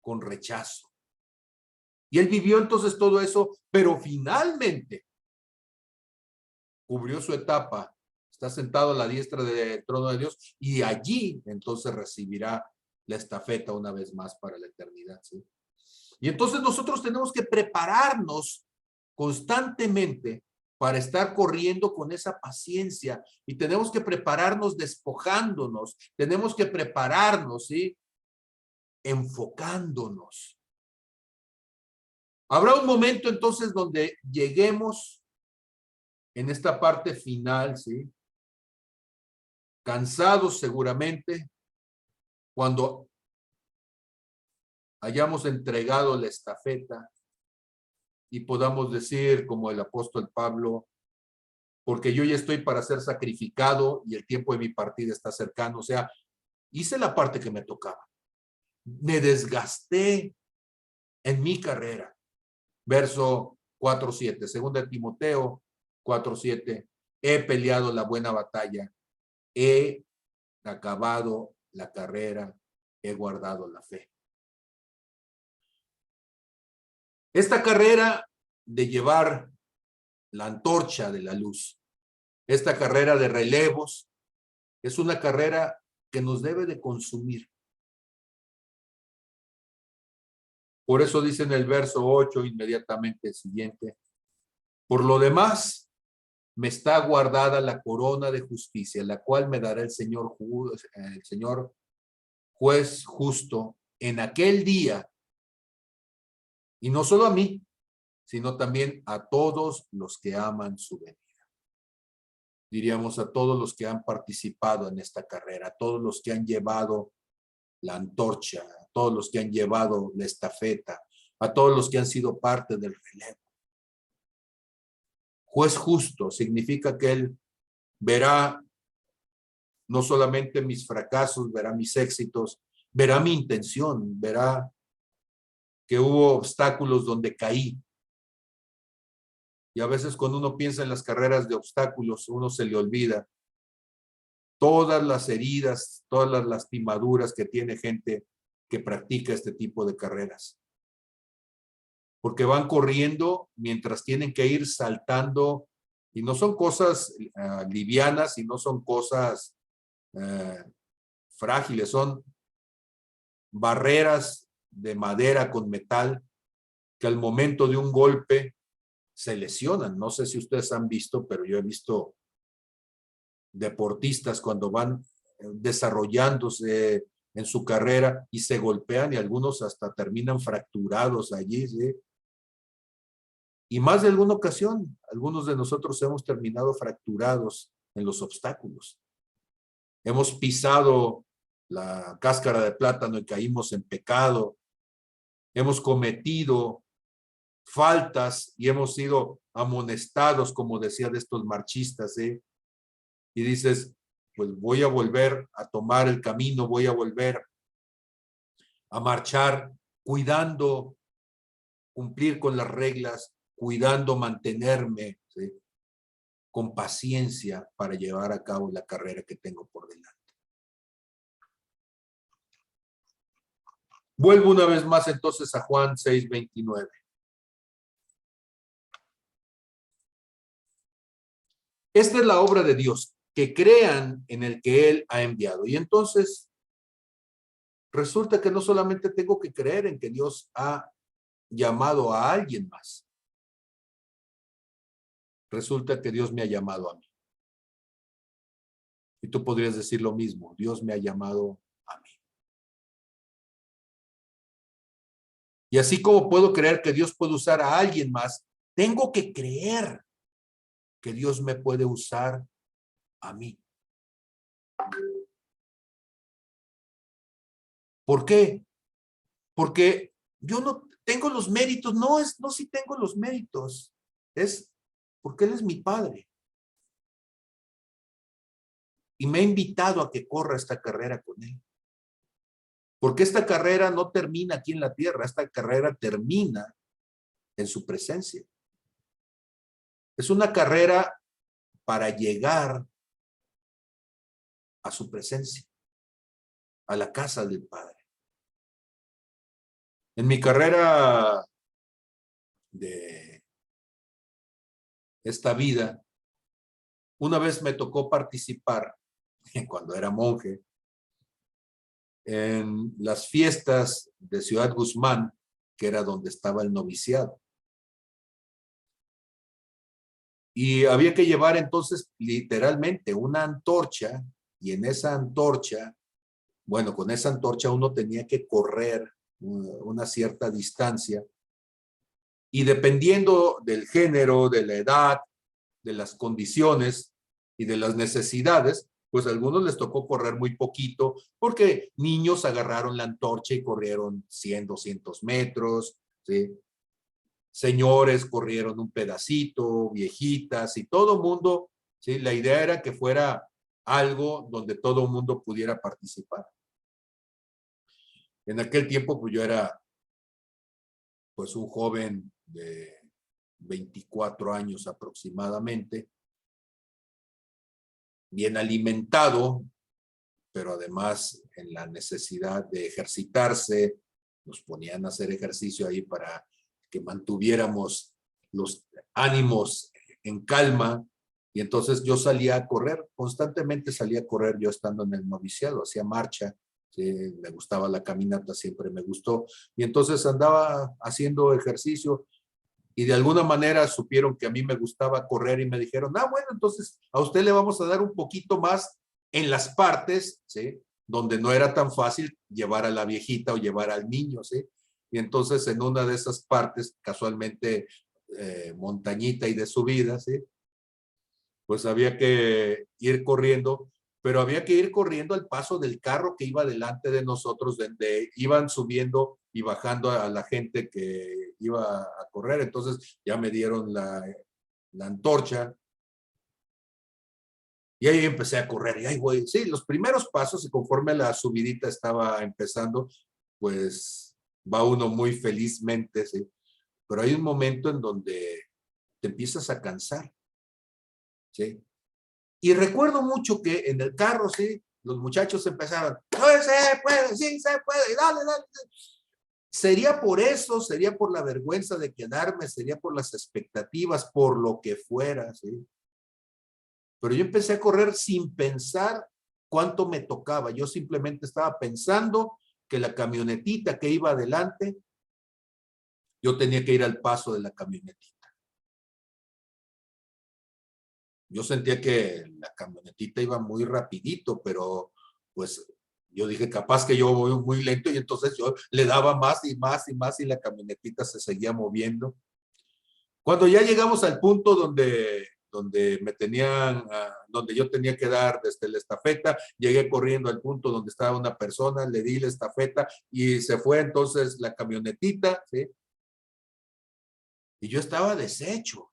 con rechazo. Y él vivió entonces todo eso, pero finalmente cubrió su etapa, está sentado a la diestra del trono de Dios y allí entonces recibirá la estafeta una vez más para la eternidad, ¿sí? Y entonces nosotros tenemos que prepararnos constantemente para estar corriendo con esa paciencia y tenemos que prepararnos despojándonos, tenemos que prepararnos, ¿sí? Enfocándonos. Habrá un momento entonces donde lleguemos en esta parte final, ¿sí? Cansados seguramente, cuando hayamos entregado la estafeta y podamos decir, como el apóstol Pablo, porque yo ya estoy para ser sacrificado y el tiempo de mi partida está cercano. O sea, hice la parte que me tocaba. Me desgasté en mi carrera. Verso 4:7, segunda de Timoteo 4:7. He peleado la buena batalla, he acabado la carrera, he guardado la fe. Esta carrera de llevar la antorcha de la luz, esta carrera de relevos, es una carrera que nos debe de consumir. Por eso dice en el verso 8, inmediatamente siguiente, por lo demás, me está guardada la corona de justicia, la cual me dará el Señor juez justo en aquel día, y no solo a mí, sino también a todos los que aman su venida. Diríamos a todos los que han participado en esta carrera, a todos los que han llevado la antorcha, a todos los que han llevado la estafeta, a todos los que han sido parte del relevo. Juez justo significa que él verá no solamente mis fracasos, verá mis éxitos, verá mi intención, verá que hubo obstáculos donde caí. Y a veces cuando uno piensa en las carreras de obstáculos, uno se le olvida todas las heridas, todas las lastimaduras que tiene gente que practica este tipo de carreras. Porque van corriendo mientras tienen que ir saltando y no son cosas livianas y no son cosas frágiles, son barreras de madera con metal que al momento de un golpe se lesionan. No sé si ustedes han visto, pero yo he visto deportistas cuando van desarrollándose en su carrera y se golpean y algunos hasta terminan fracturados allí, ¿sí? Y más de alguna ocasión, algunos de nosotros hemos terminado fracturados en los obstáculos. Hemos pisado la cáscara de plátano y caímos en pecado. Hemos cometido faltas y hemos sido amonestados, como decía de estos marchistas, ¿eh? Y dices, pues voy a volver a tomar el camino, voy a volver a marchar, cuidando, cumplir con las reglas, cuidando mantenerme, ¿sí? Con paciencia para llevar a cabo la carrera que tengo por delante. Vuelvo una vez más entonces a Juan 6:29. Esta es la obra de Dios, que crean en el que Él ha enviado. Y entonces resulta que no solamente tengo que creer en que Dios ha llamado a alguien más. Resulta que Dios me ha llamado a mí. Y tú podrías decir lo mismo, Dios me ha llamado a mí. Y así como puedo creer que Dios puede usar a alguien más, tengo que creer que Dios me puede usar a mí. ¿Por qué? Porque yo no tengo los méritos, no si tengo los méritos, es porque Él es mi Padre. Y me ha invitado a que corra esta carrera con Él. Porque esta carrera no termina aquí en la tierra, esta carrera termina en su presencia. Es una carrera para llegar a su presencia, a la casa del Padre. En mi carrera de esta vida, una vez me tocó participar, cuando era monje, en las fiestas de Ciudad Guzmán, que era donde estaba el noviciado. Y había que llevar entonces literalmente una antorcha, y en esa antorcha, bueno, con esa antorcha uno tenía que correr una cierta distancia, y dependiendo del género, de la edad, de las condiciones y de las necesidades, pues a algunos les tocó correr muy poquito, porque niños agarraron la antorcha y corrieron 100, 200 metros, ¿sí? Señores corrieron un pedacito, viejitas y todo mundo, ¿sí? La idea era que fuera algo donde todo mundo pudiera participar. En aquel tiempo, pues yo era pues un joven de 24 años aproximadamente, bien alimentado, pero además en la necesidad de ejercitarse, nos ponían a hacer ejercicio ahí para que mantuviéramos los ánimos en calma, y entonces yo salía a correr, constantemente salía a correr yo estando en el noviciado, hacía marcha, ¿sí? Me gustaba la caminata, siempre me gustó, y entonces andaba haciendo ejercicio, y de alguna manera supieron que a mí me gustaba correr y me dijeron, bueno, entonces a usted le vamos a dar un poquito más en las partes, ¿sí? Donde no era tan fácil llevar a la viejita o llevar al niño, ¿sí? Y entonces en una de esas partes, casualmente montañita y de subida, ¿sí? Pues había que ir corriendo, pero había que ir corriendo al paso del carro que iba delante de nosotros, donde iban subiendo y bajando a la gente que iba a correr. Entonces ya me dieron la antorcha y ahí empecé a correr y ahí voy. Sí, los primeros pasos, y conforme la subidita estaba empezando, pues va uno muy felizmente, ¿sí? Pero hay un momento en donde te empiezas a cansar, ¿sí? Y recuerdo mucho que en el carro, sí, los muchachos empezaban, sí, se puede, dale, dale. Sería por eso, sería por la vergüenza de quedarme, sería por las expectativas, por lo que fuera, ¿sí? Pero yo empecé a correr sin pensar cuánto me tocaba. Yo simplemente estaba pensando que la camionetita que iba adelante, yo tenía que ir al paso de la camionetita. Yo sentía que la camionetita iba muy rapidito, pero pues yo dije, capaz que yo voy muy lento, y entonces yo le daba más y más y más y la camionetita se seguía moviendo. Cuando ya llegamos al punto donde me tenían, donde yo tenía que dar desde la estafeta, llegué corriendo al punto donde estaba una persona, le di la estafeta y se fue entonces la camionetita, ¿sí? Y yo estaba deshecho,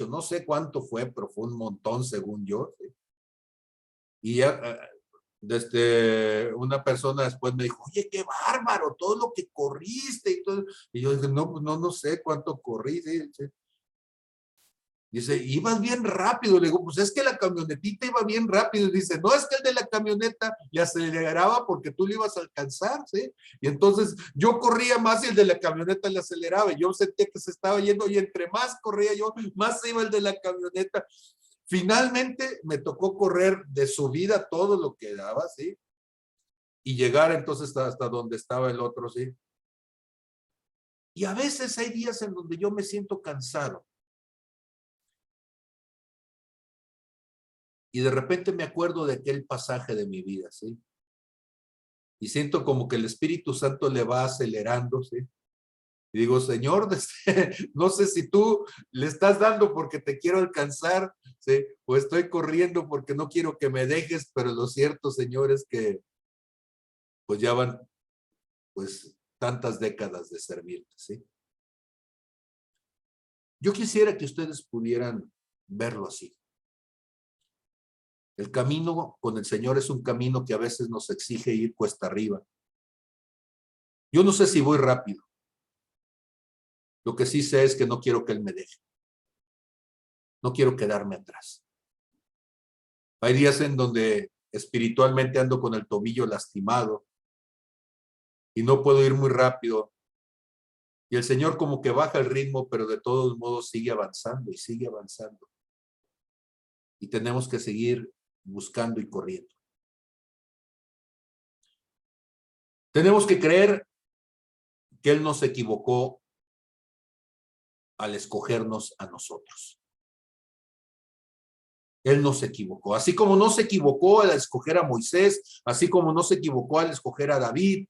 no sé cuánto fue, pero fue un montón según yo, ¿sí? Y ya desde una persona después me dijo, oye, qué bárbaro, todo lo que corriste y todo. Y yo dije, no, pues no sé cuánto corrí, ¿sí? ¿Sí? Dice, ibas bien rápido. Le digo, pues es que la camionetita iba bien rápido. Y dice, no, es que el de la camioneta le aceleraba porque tú le ibas a alcanzar, ¿sí? Y entonces yo corría más y el de la camioneta le aceleraba. Y yo sentía que se estaba yendo, y entre más corría yo, más iba el de la camioneta. Finalmente me tocó correr de subida todo lo que daba, ¿sí? Y llegar entonces hasta donde estaba el otro, ¿sí? Y a veces hay días en donde yo me siento cansado. Y de repente me acuerdo de aquel pasaje de mi vida, ¿sí? Y siento como que el Espíritu Santo le va acelerando, ¿sí? Y digo, Señor, no sé si tú le estás dando porque te quiero alcanzar, ¿sí? O estoy corriendo porque no quiero que me dejes, pero lo cierto, Señor, es que pues ya van pues tantas décadas de servirte, ¿sí? Yo quisiera que ustedes pudieran verlo así. El camino con el Señor es un camino que a veces nos exige ir cuesta arriba. Yo no sé si voy rápido. Lo que sí sé es que no quiero que Él me deje. No quiero quedarme atrás. Hay días en donde espiritualmente ando con el tobillo lastimado y no puedo ir muy rápido. Y el Señor como que baja el ritmo, pero de todos modos sigue avanzando y sigue avanzando. Y tenemos que seguir buscando y corriendo. Tenemos que creer que Él no se equivocó al escogernos a nosotros. Él no se equivocó. Así como no se equivocó al escoger a Moisés, así como no se equivocó al escoger a David,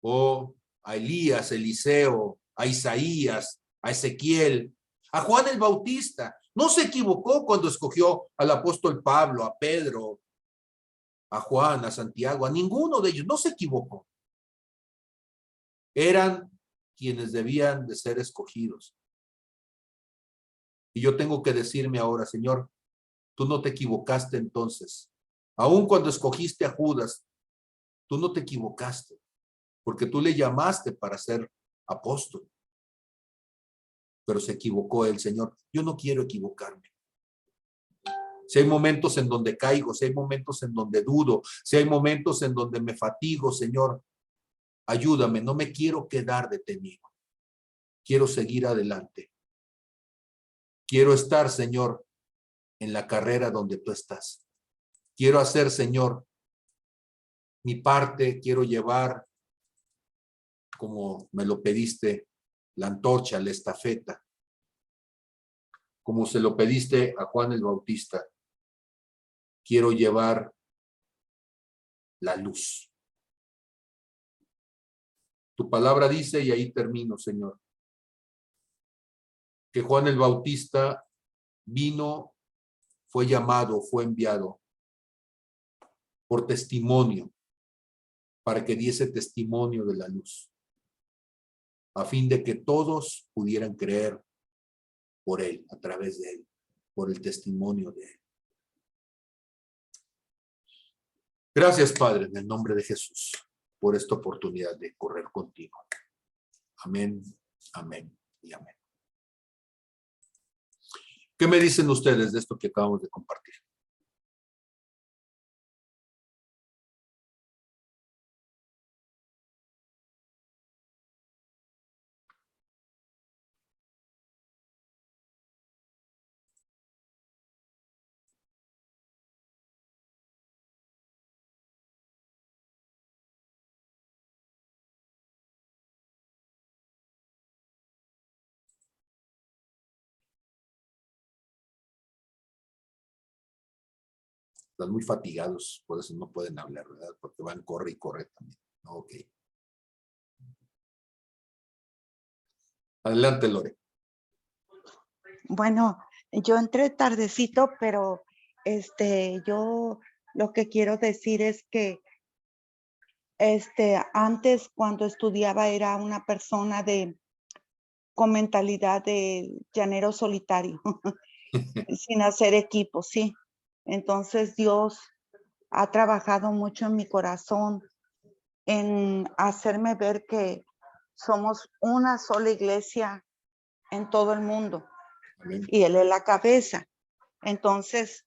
o a Elías, Eliseo, a Isaías, a Ezequiel, a Juan el Bautista. No se equivocó cuando escogió al apóstol Pablo, a Pedro, a Juan, a Santiago, a ninguno de ellos. No se equivocó. Eran quienes debían de ser escogidos. Y yo tengo que decirme ahora, Señor, tú no te equivocaste entonces. Aun cuando escogiste a Judas, tú no te equivocaste, porque tú le llamaste para ser apóstol. Pero se equivocó el Señor. Yo no quiero equivocarme. Si hay momentos en donde caigo, si hay momentos en donde dudo, si hay momentos en donde me fatigo, Señor, ayúdame, no me quiero quedar detenido. Quiero seguir adelante. Quiero estar, Señor, en la carrera donde tú estás. Quiero hacer, Señor, mi parte, quiero llevar, como me lo pediste, la antorcha, la estafeta, como se lo pediste a Juan el Bautista. Quiero llevar la luz. Tu palabra dice, y ahí termino, Señor, que Juan el Bautista vino, fue llamado, fue enviado por testimonio, para que diese testimonio de la luz, a fin de que todos pudieran creer por él, a través de él, por el testimonio de él. Gracias, Padre, en el nombre de Jesús, por esta oportunidad de correr contigo. Amén, amén y amén. ¿Qué me dicen ustedes de esto que acabamos de compartir? Están muy fatigados, por eso no pueden hablar, ¿verdad? Porque van, corre y corre también. Ok. Adelante, Lore. Bueno, yo entré tardecito, pero yo lo que quiero decir es que antes cuando estudiaba era una persona con mentalidad de llanero solitario, sin hacer equipo, sí. Entonces Dios ha trabajado mucho en mi corazón en hacerme ver que somos una sola iglesia en todo el mundo. Amén. Y Él es la cabeza. Entonces,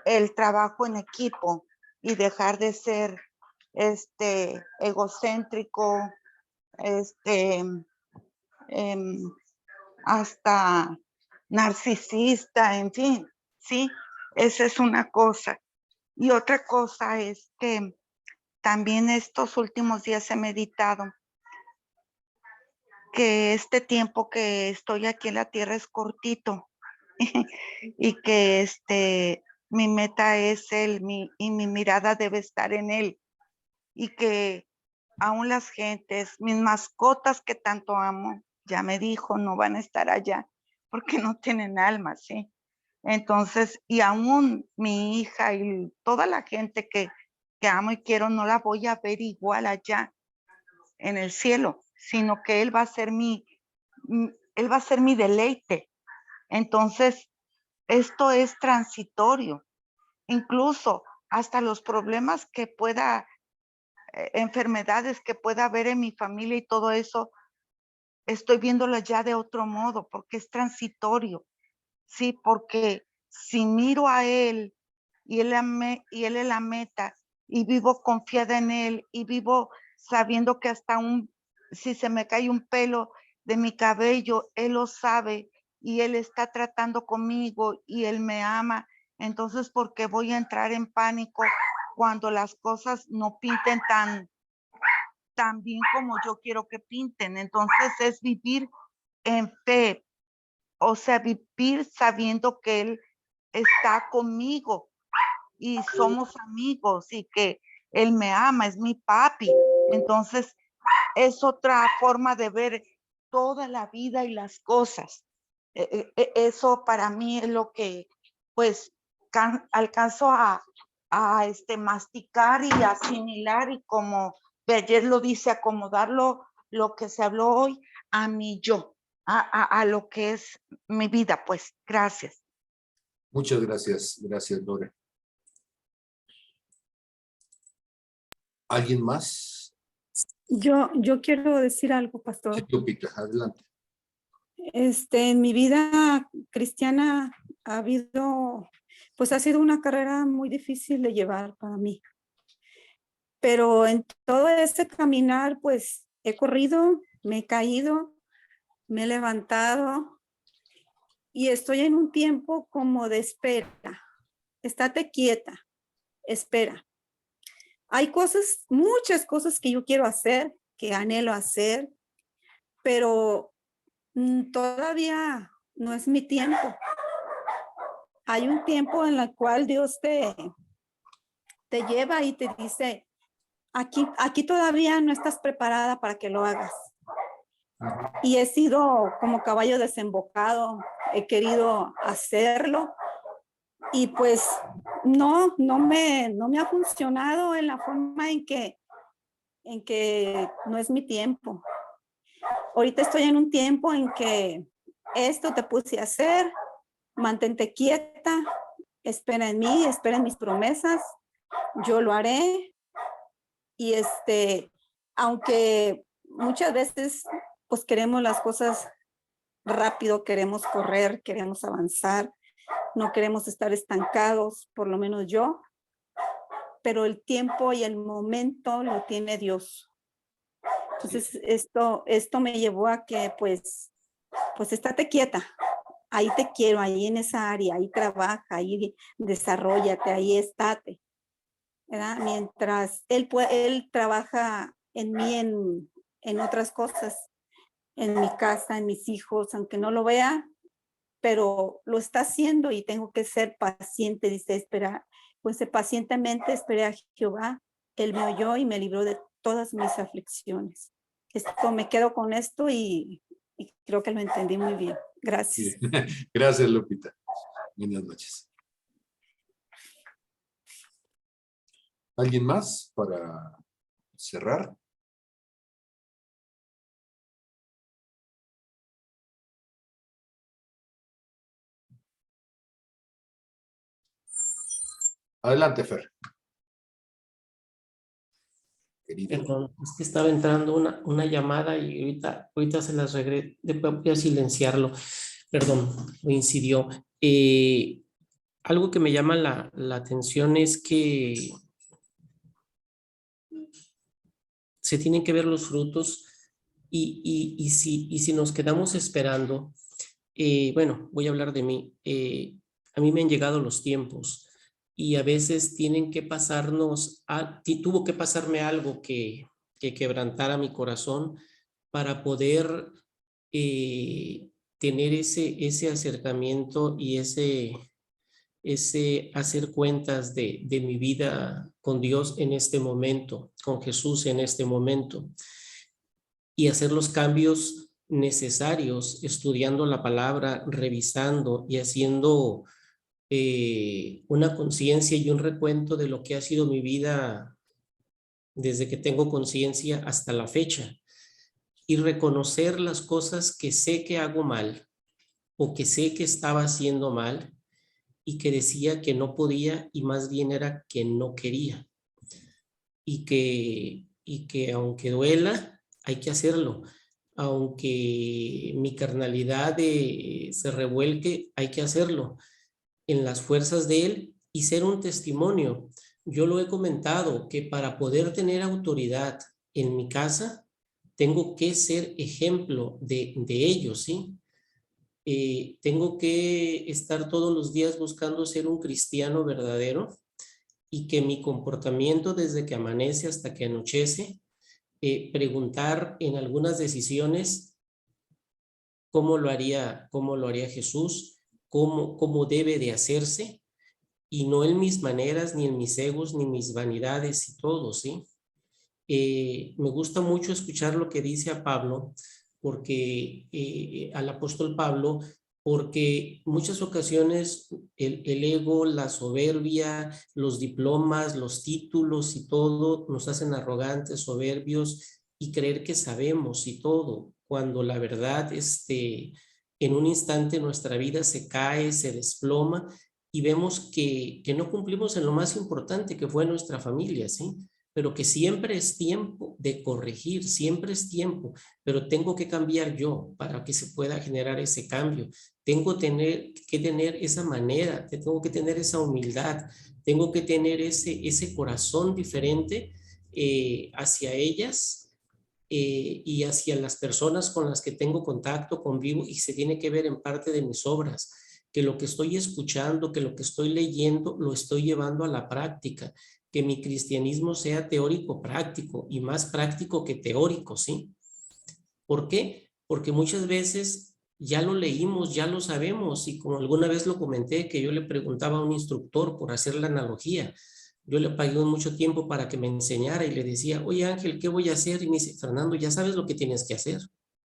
el trabajo en equipo y dejar de ser egocéntrico, hasta narcisista, en fin, sí, esa es una cosa. Y otra cosa es que también estos últimos días he meditado que este tiempo que estoy aquí en la tierra es cortito y que mi meta es Él y mi mirada debe estar en Él y que aún las gentes, mis mascotas que tanto amo, ya me dijo, no van a estar allá porque no tienen alma, ¿sí? Entonces, y aún mi hija y toda la gente que amo y quiero, no la voy a ver igual allá en el cielo, sino que él va a ser él va a ser mi deleite. Entonces, esto es transitorio. Incluso hasta los problemas que pueda, enfermedades que pueda haber en mi familia y todo eso, estoy viéndolo ya de otro modo, porque es transitorio. Sí, porque si miro a él y él es la meta y vivo confiada en él y vivo sabiendo que hasta si se me cae un pelo de mi cabello, él lo sabe y él está tratando conmigo y él me ama. Entonces, ¿por qué voy a entrar en pánico cuando las cosas no pinten tan bien como yo quiero que pinten? Entonces es vivir en fe, o sea, vivir sabiendo que él está conmigo y somos amigos y que él me ama, es mi papi. Entonces, es otra forma de ver toda la vida y las cosas. Eso para mí es lo que, pues, alcanzo a masticar y asimilar y como ayer lo dice, acomodarlo, lo que se habló hoy, a mi yo, a lo que es mi vida, pues, gracias. Muchas gracias, gracias, Lore. ¿Alguien más? Yo quiero decir algo, Sí, pastor. Lupita, adelante. En mi vida cristiana ha habido, pues ha sido una carrera muy difícil de llevar para mí. Pero en todo ese caminar, pues he corrido, me he caído, me he levantado y estoy en un tiempo como de espera. Estate quieta, espera. Hay cosas, muchas cosas que yo quiero hacer, que anhelo hacer, pero todavía no es mi tiempo. Hay un tiempo en el cual Dios te lleva y te dice, aquí todavía no estás preparada para que lo hagas. Y he sido como caballo desembocado, he querido hacerlo y pues no me ha funcionado en la forma en que no es mi tiempo. Ahorita estoy en un tiempo en que esto te puse a hacer, mantente quieta, espera en mí, espera en mis promesas, yo lo haré. Y aunque muchas veces pues queremos las cosas rápido, queremos correr, queremos avanzar, no queremos estar estancados, por lo menos yo, pero el tiempo y el momento lo tiene Dios. Entonces esto me llevó a que pues estate quieta, ahí te quiero, ahí en esa área, ahí trabaja, ahí desarróllate, ahí estate, ¿verdad? Mientras él trabaja en mí en otras cosas, en mi casa, en mis hijos, aunque no lo vea, pero lo está haciendo y tengo que ser paciente, dice, espera, pues pacientemente esperé a Jehová, él me oyó y me libró de todas mis aflicciones. Me quedo con esto y creo que lo entendí muy bien. Gracias. Sí. Gracias, Lupita. Buenas noches. ¿Alguien más para cerrar? Adelante, Fer. Querido. Perdón, es que estaba entrando una llamada y ahorita se las regresé, voy a silenciarlo. Perdón, me incidió. Algo que me llama la atención es que se tienen que ver los frutos y si nos quedamos esperando, bueno, voy a hablar de mí. A mí me han llegado los tiempos y a veces tienen que pasarnos, tuvo que pasarme algo que quebrantara mi corazón para poder tener ese acercamiento y ese hacer cuentas de mi vida con Dios en este momento, con Jesús en este momento, y hacer los cambios necesarios, estudiando la palabra, revisando y haciendo una conciencia y un recuento de lo que ha sido mi vida desde que tengo conciencia hasta la fecha, y reconocer las cosas que sé que hago mal o que sé que estaba haciendo mal y que decía que no podía y más bien era que no quería, y que aunque duela, hay que hacerlo. Aunque mi carnalidad se revuelque, hay que hacerlo en las fuerzas de Él y ser un testimonio. Yo lo he comentado, que para poder tener autoridad en mi casa, tengo que ser ejemplo de ellos, ¿sí? Tengo que estar todos los días buscando ser un cristiano verdadero, y que mi comportamiento desde que amanece hasta que anochece, preguntar en algunas decisiones cómo lo haría Jesús, cómo debe de hacerse, y no en mis maneras, ni en mis egos, ni mis vanidades y todo, ¿sí? Me gusta mucho escuchar lo que dice a Pablo, porque al apóstol Pablo, porque muchas ocasiones el ego, la soberbia, los diplomas, los títulos y todo nos hacen arrogantes, soberbios y creer que sabemos y todo, cuando la verdad en un instante nuestra vida se cae, se desploma y vemos que no cumplimos en lo más importante, que fue nuestra familia, ¿sí? Pero que siempre es tiempo de corregir, siempre es tiempo, pero tengo que cambiar yo para que se pueda generar ese cambio. Tengo que tener esa manera, tengo que tener esa humildad, tengo que tener ese corazón diferente hacia ellas y hacia las personas con las que tengo contacto, convivo, y se tiene que ver en parte de mis obras, que lo que estoy escuchando, que lo que estoy leyendo, lo estoy llevando a la práctica, que mi cristianismo sea teórico práctico y más práctico que teórico, ¿sí? ¿Por qué? Porque muchas veces ya lo leímos, ya lo sabemos, y como alguna vez lo comenté, que yo le preguntaba a un instructor por hacer la analogía, yo le pagué mucho tiempo para que me enseñara y le decía, oye Ángel, ¿qué voy a hacer? Y me dice, Fernando, ya sabes lo que tienes que hacer,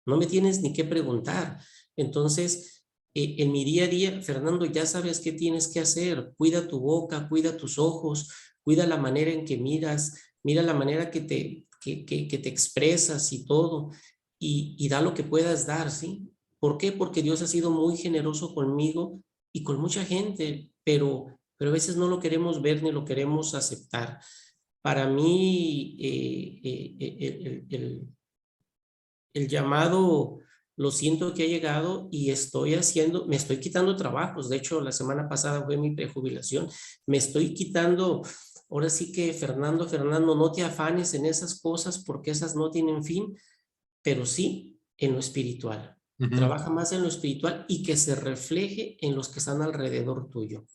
no me tienes ni que preguntar. Entonces, en mi día a día, Fernando, ya sabes qué tienes que hacer, cuida tu boca, cuida tus ojos, cuida la manera en que miras, mira la manera que te expresas y todo, y da lo que puedas dar, ¿sí? ¿Por qué? Porque Dios ha sido muy generoso conmigo y con mucha gente, pero a veces no lo queremos ver ni lo queremos aceptar. Para mí, el llamado lo siento que ha llegado y me estoy quitando trabajos. De hecho, la semana pasada fue mi prejubilación. Me estoy quitando, ahora sí que Fernando, no te afanes en esas cosas porque esas no tienen fin, pero sí en lo espiritual. Trabaja más en lo espiritual y que se refleje en los que están alrededor tuyo.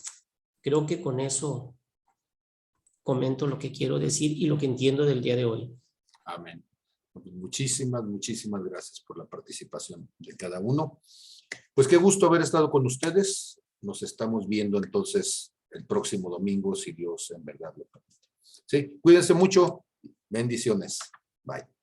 Creo que con eso comento lo que quiero decir y lo que entiendo del día de hoy. Amén. Muchísimas gracias por la participación de cada uno. Pues qué gusto haber estado con ustedes. Nos estamos viendo entonces el próximo domingo, si Dios en verdad lo permite. Sí, cuídense mucho. Bendiciones. Bye.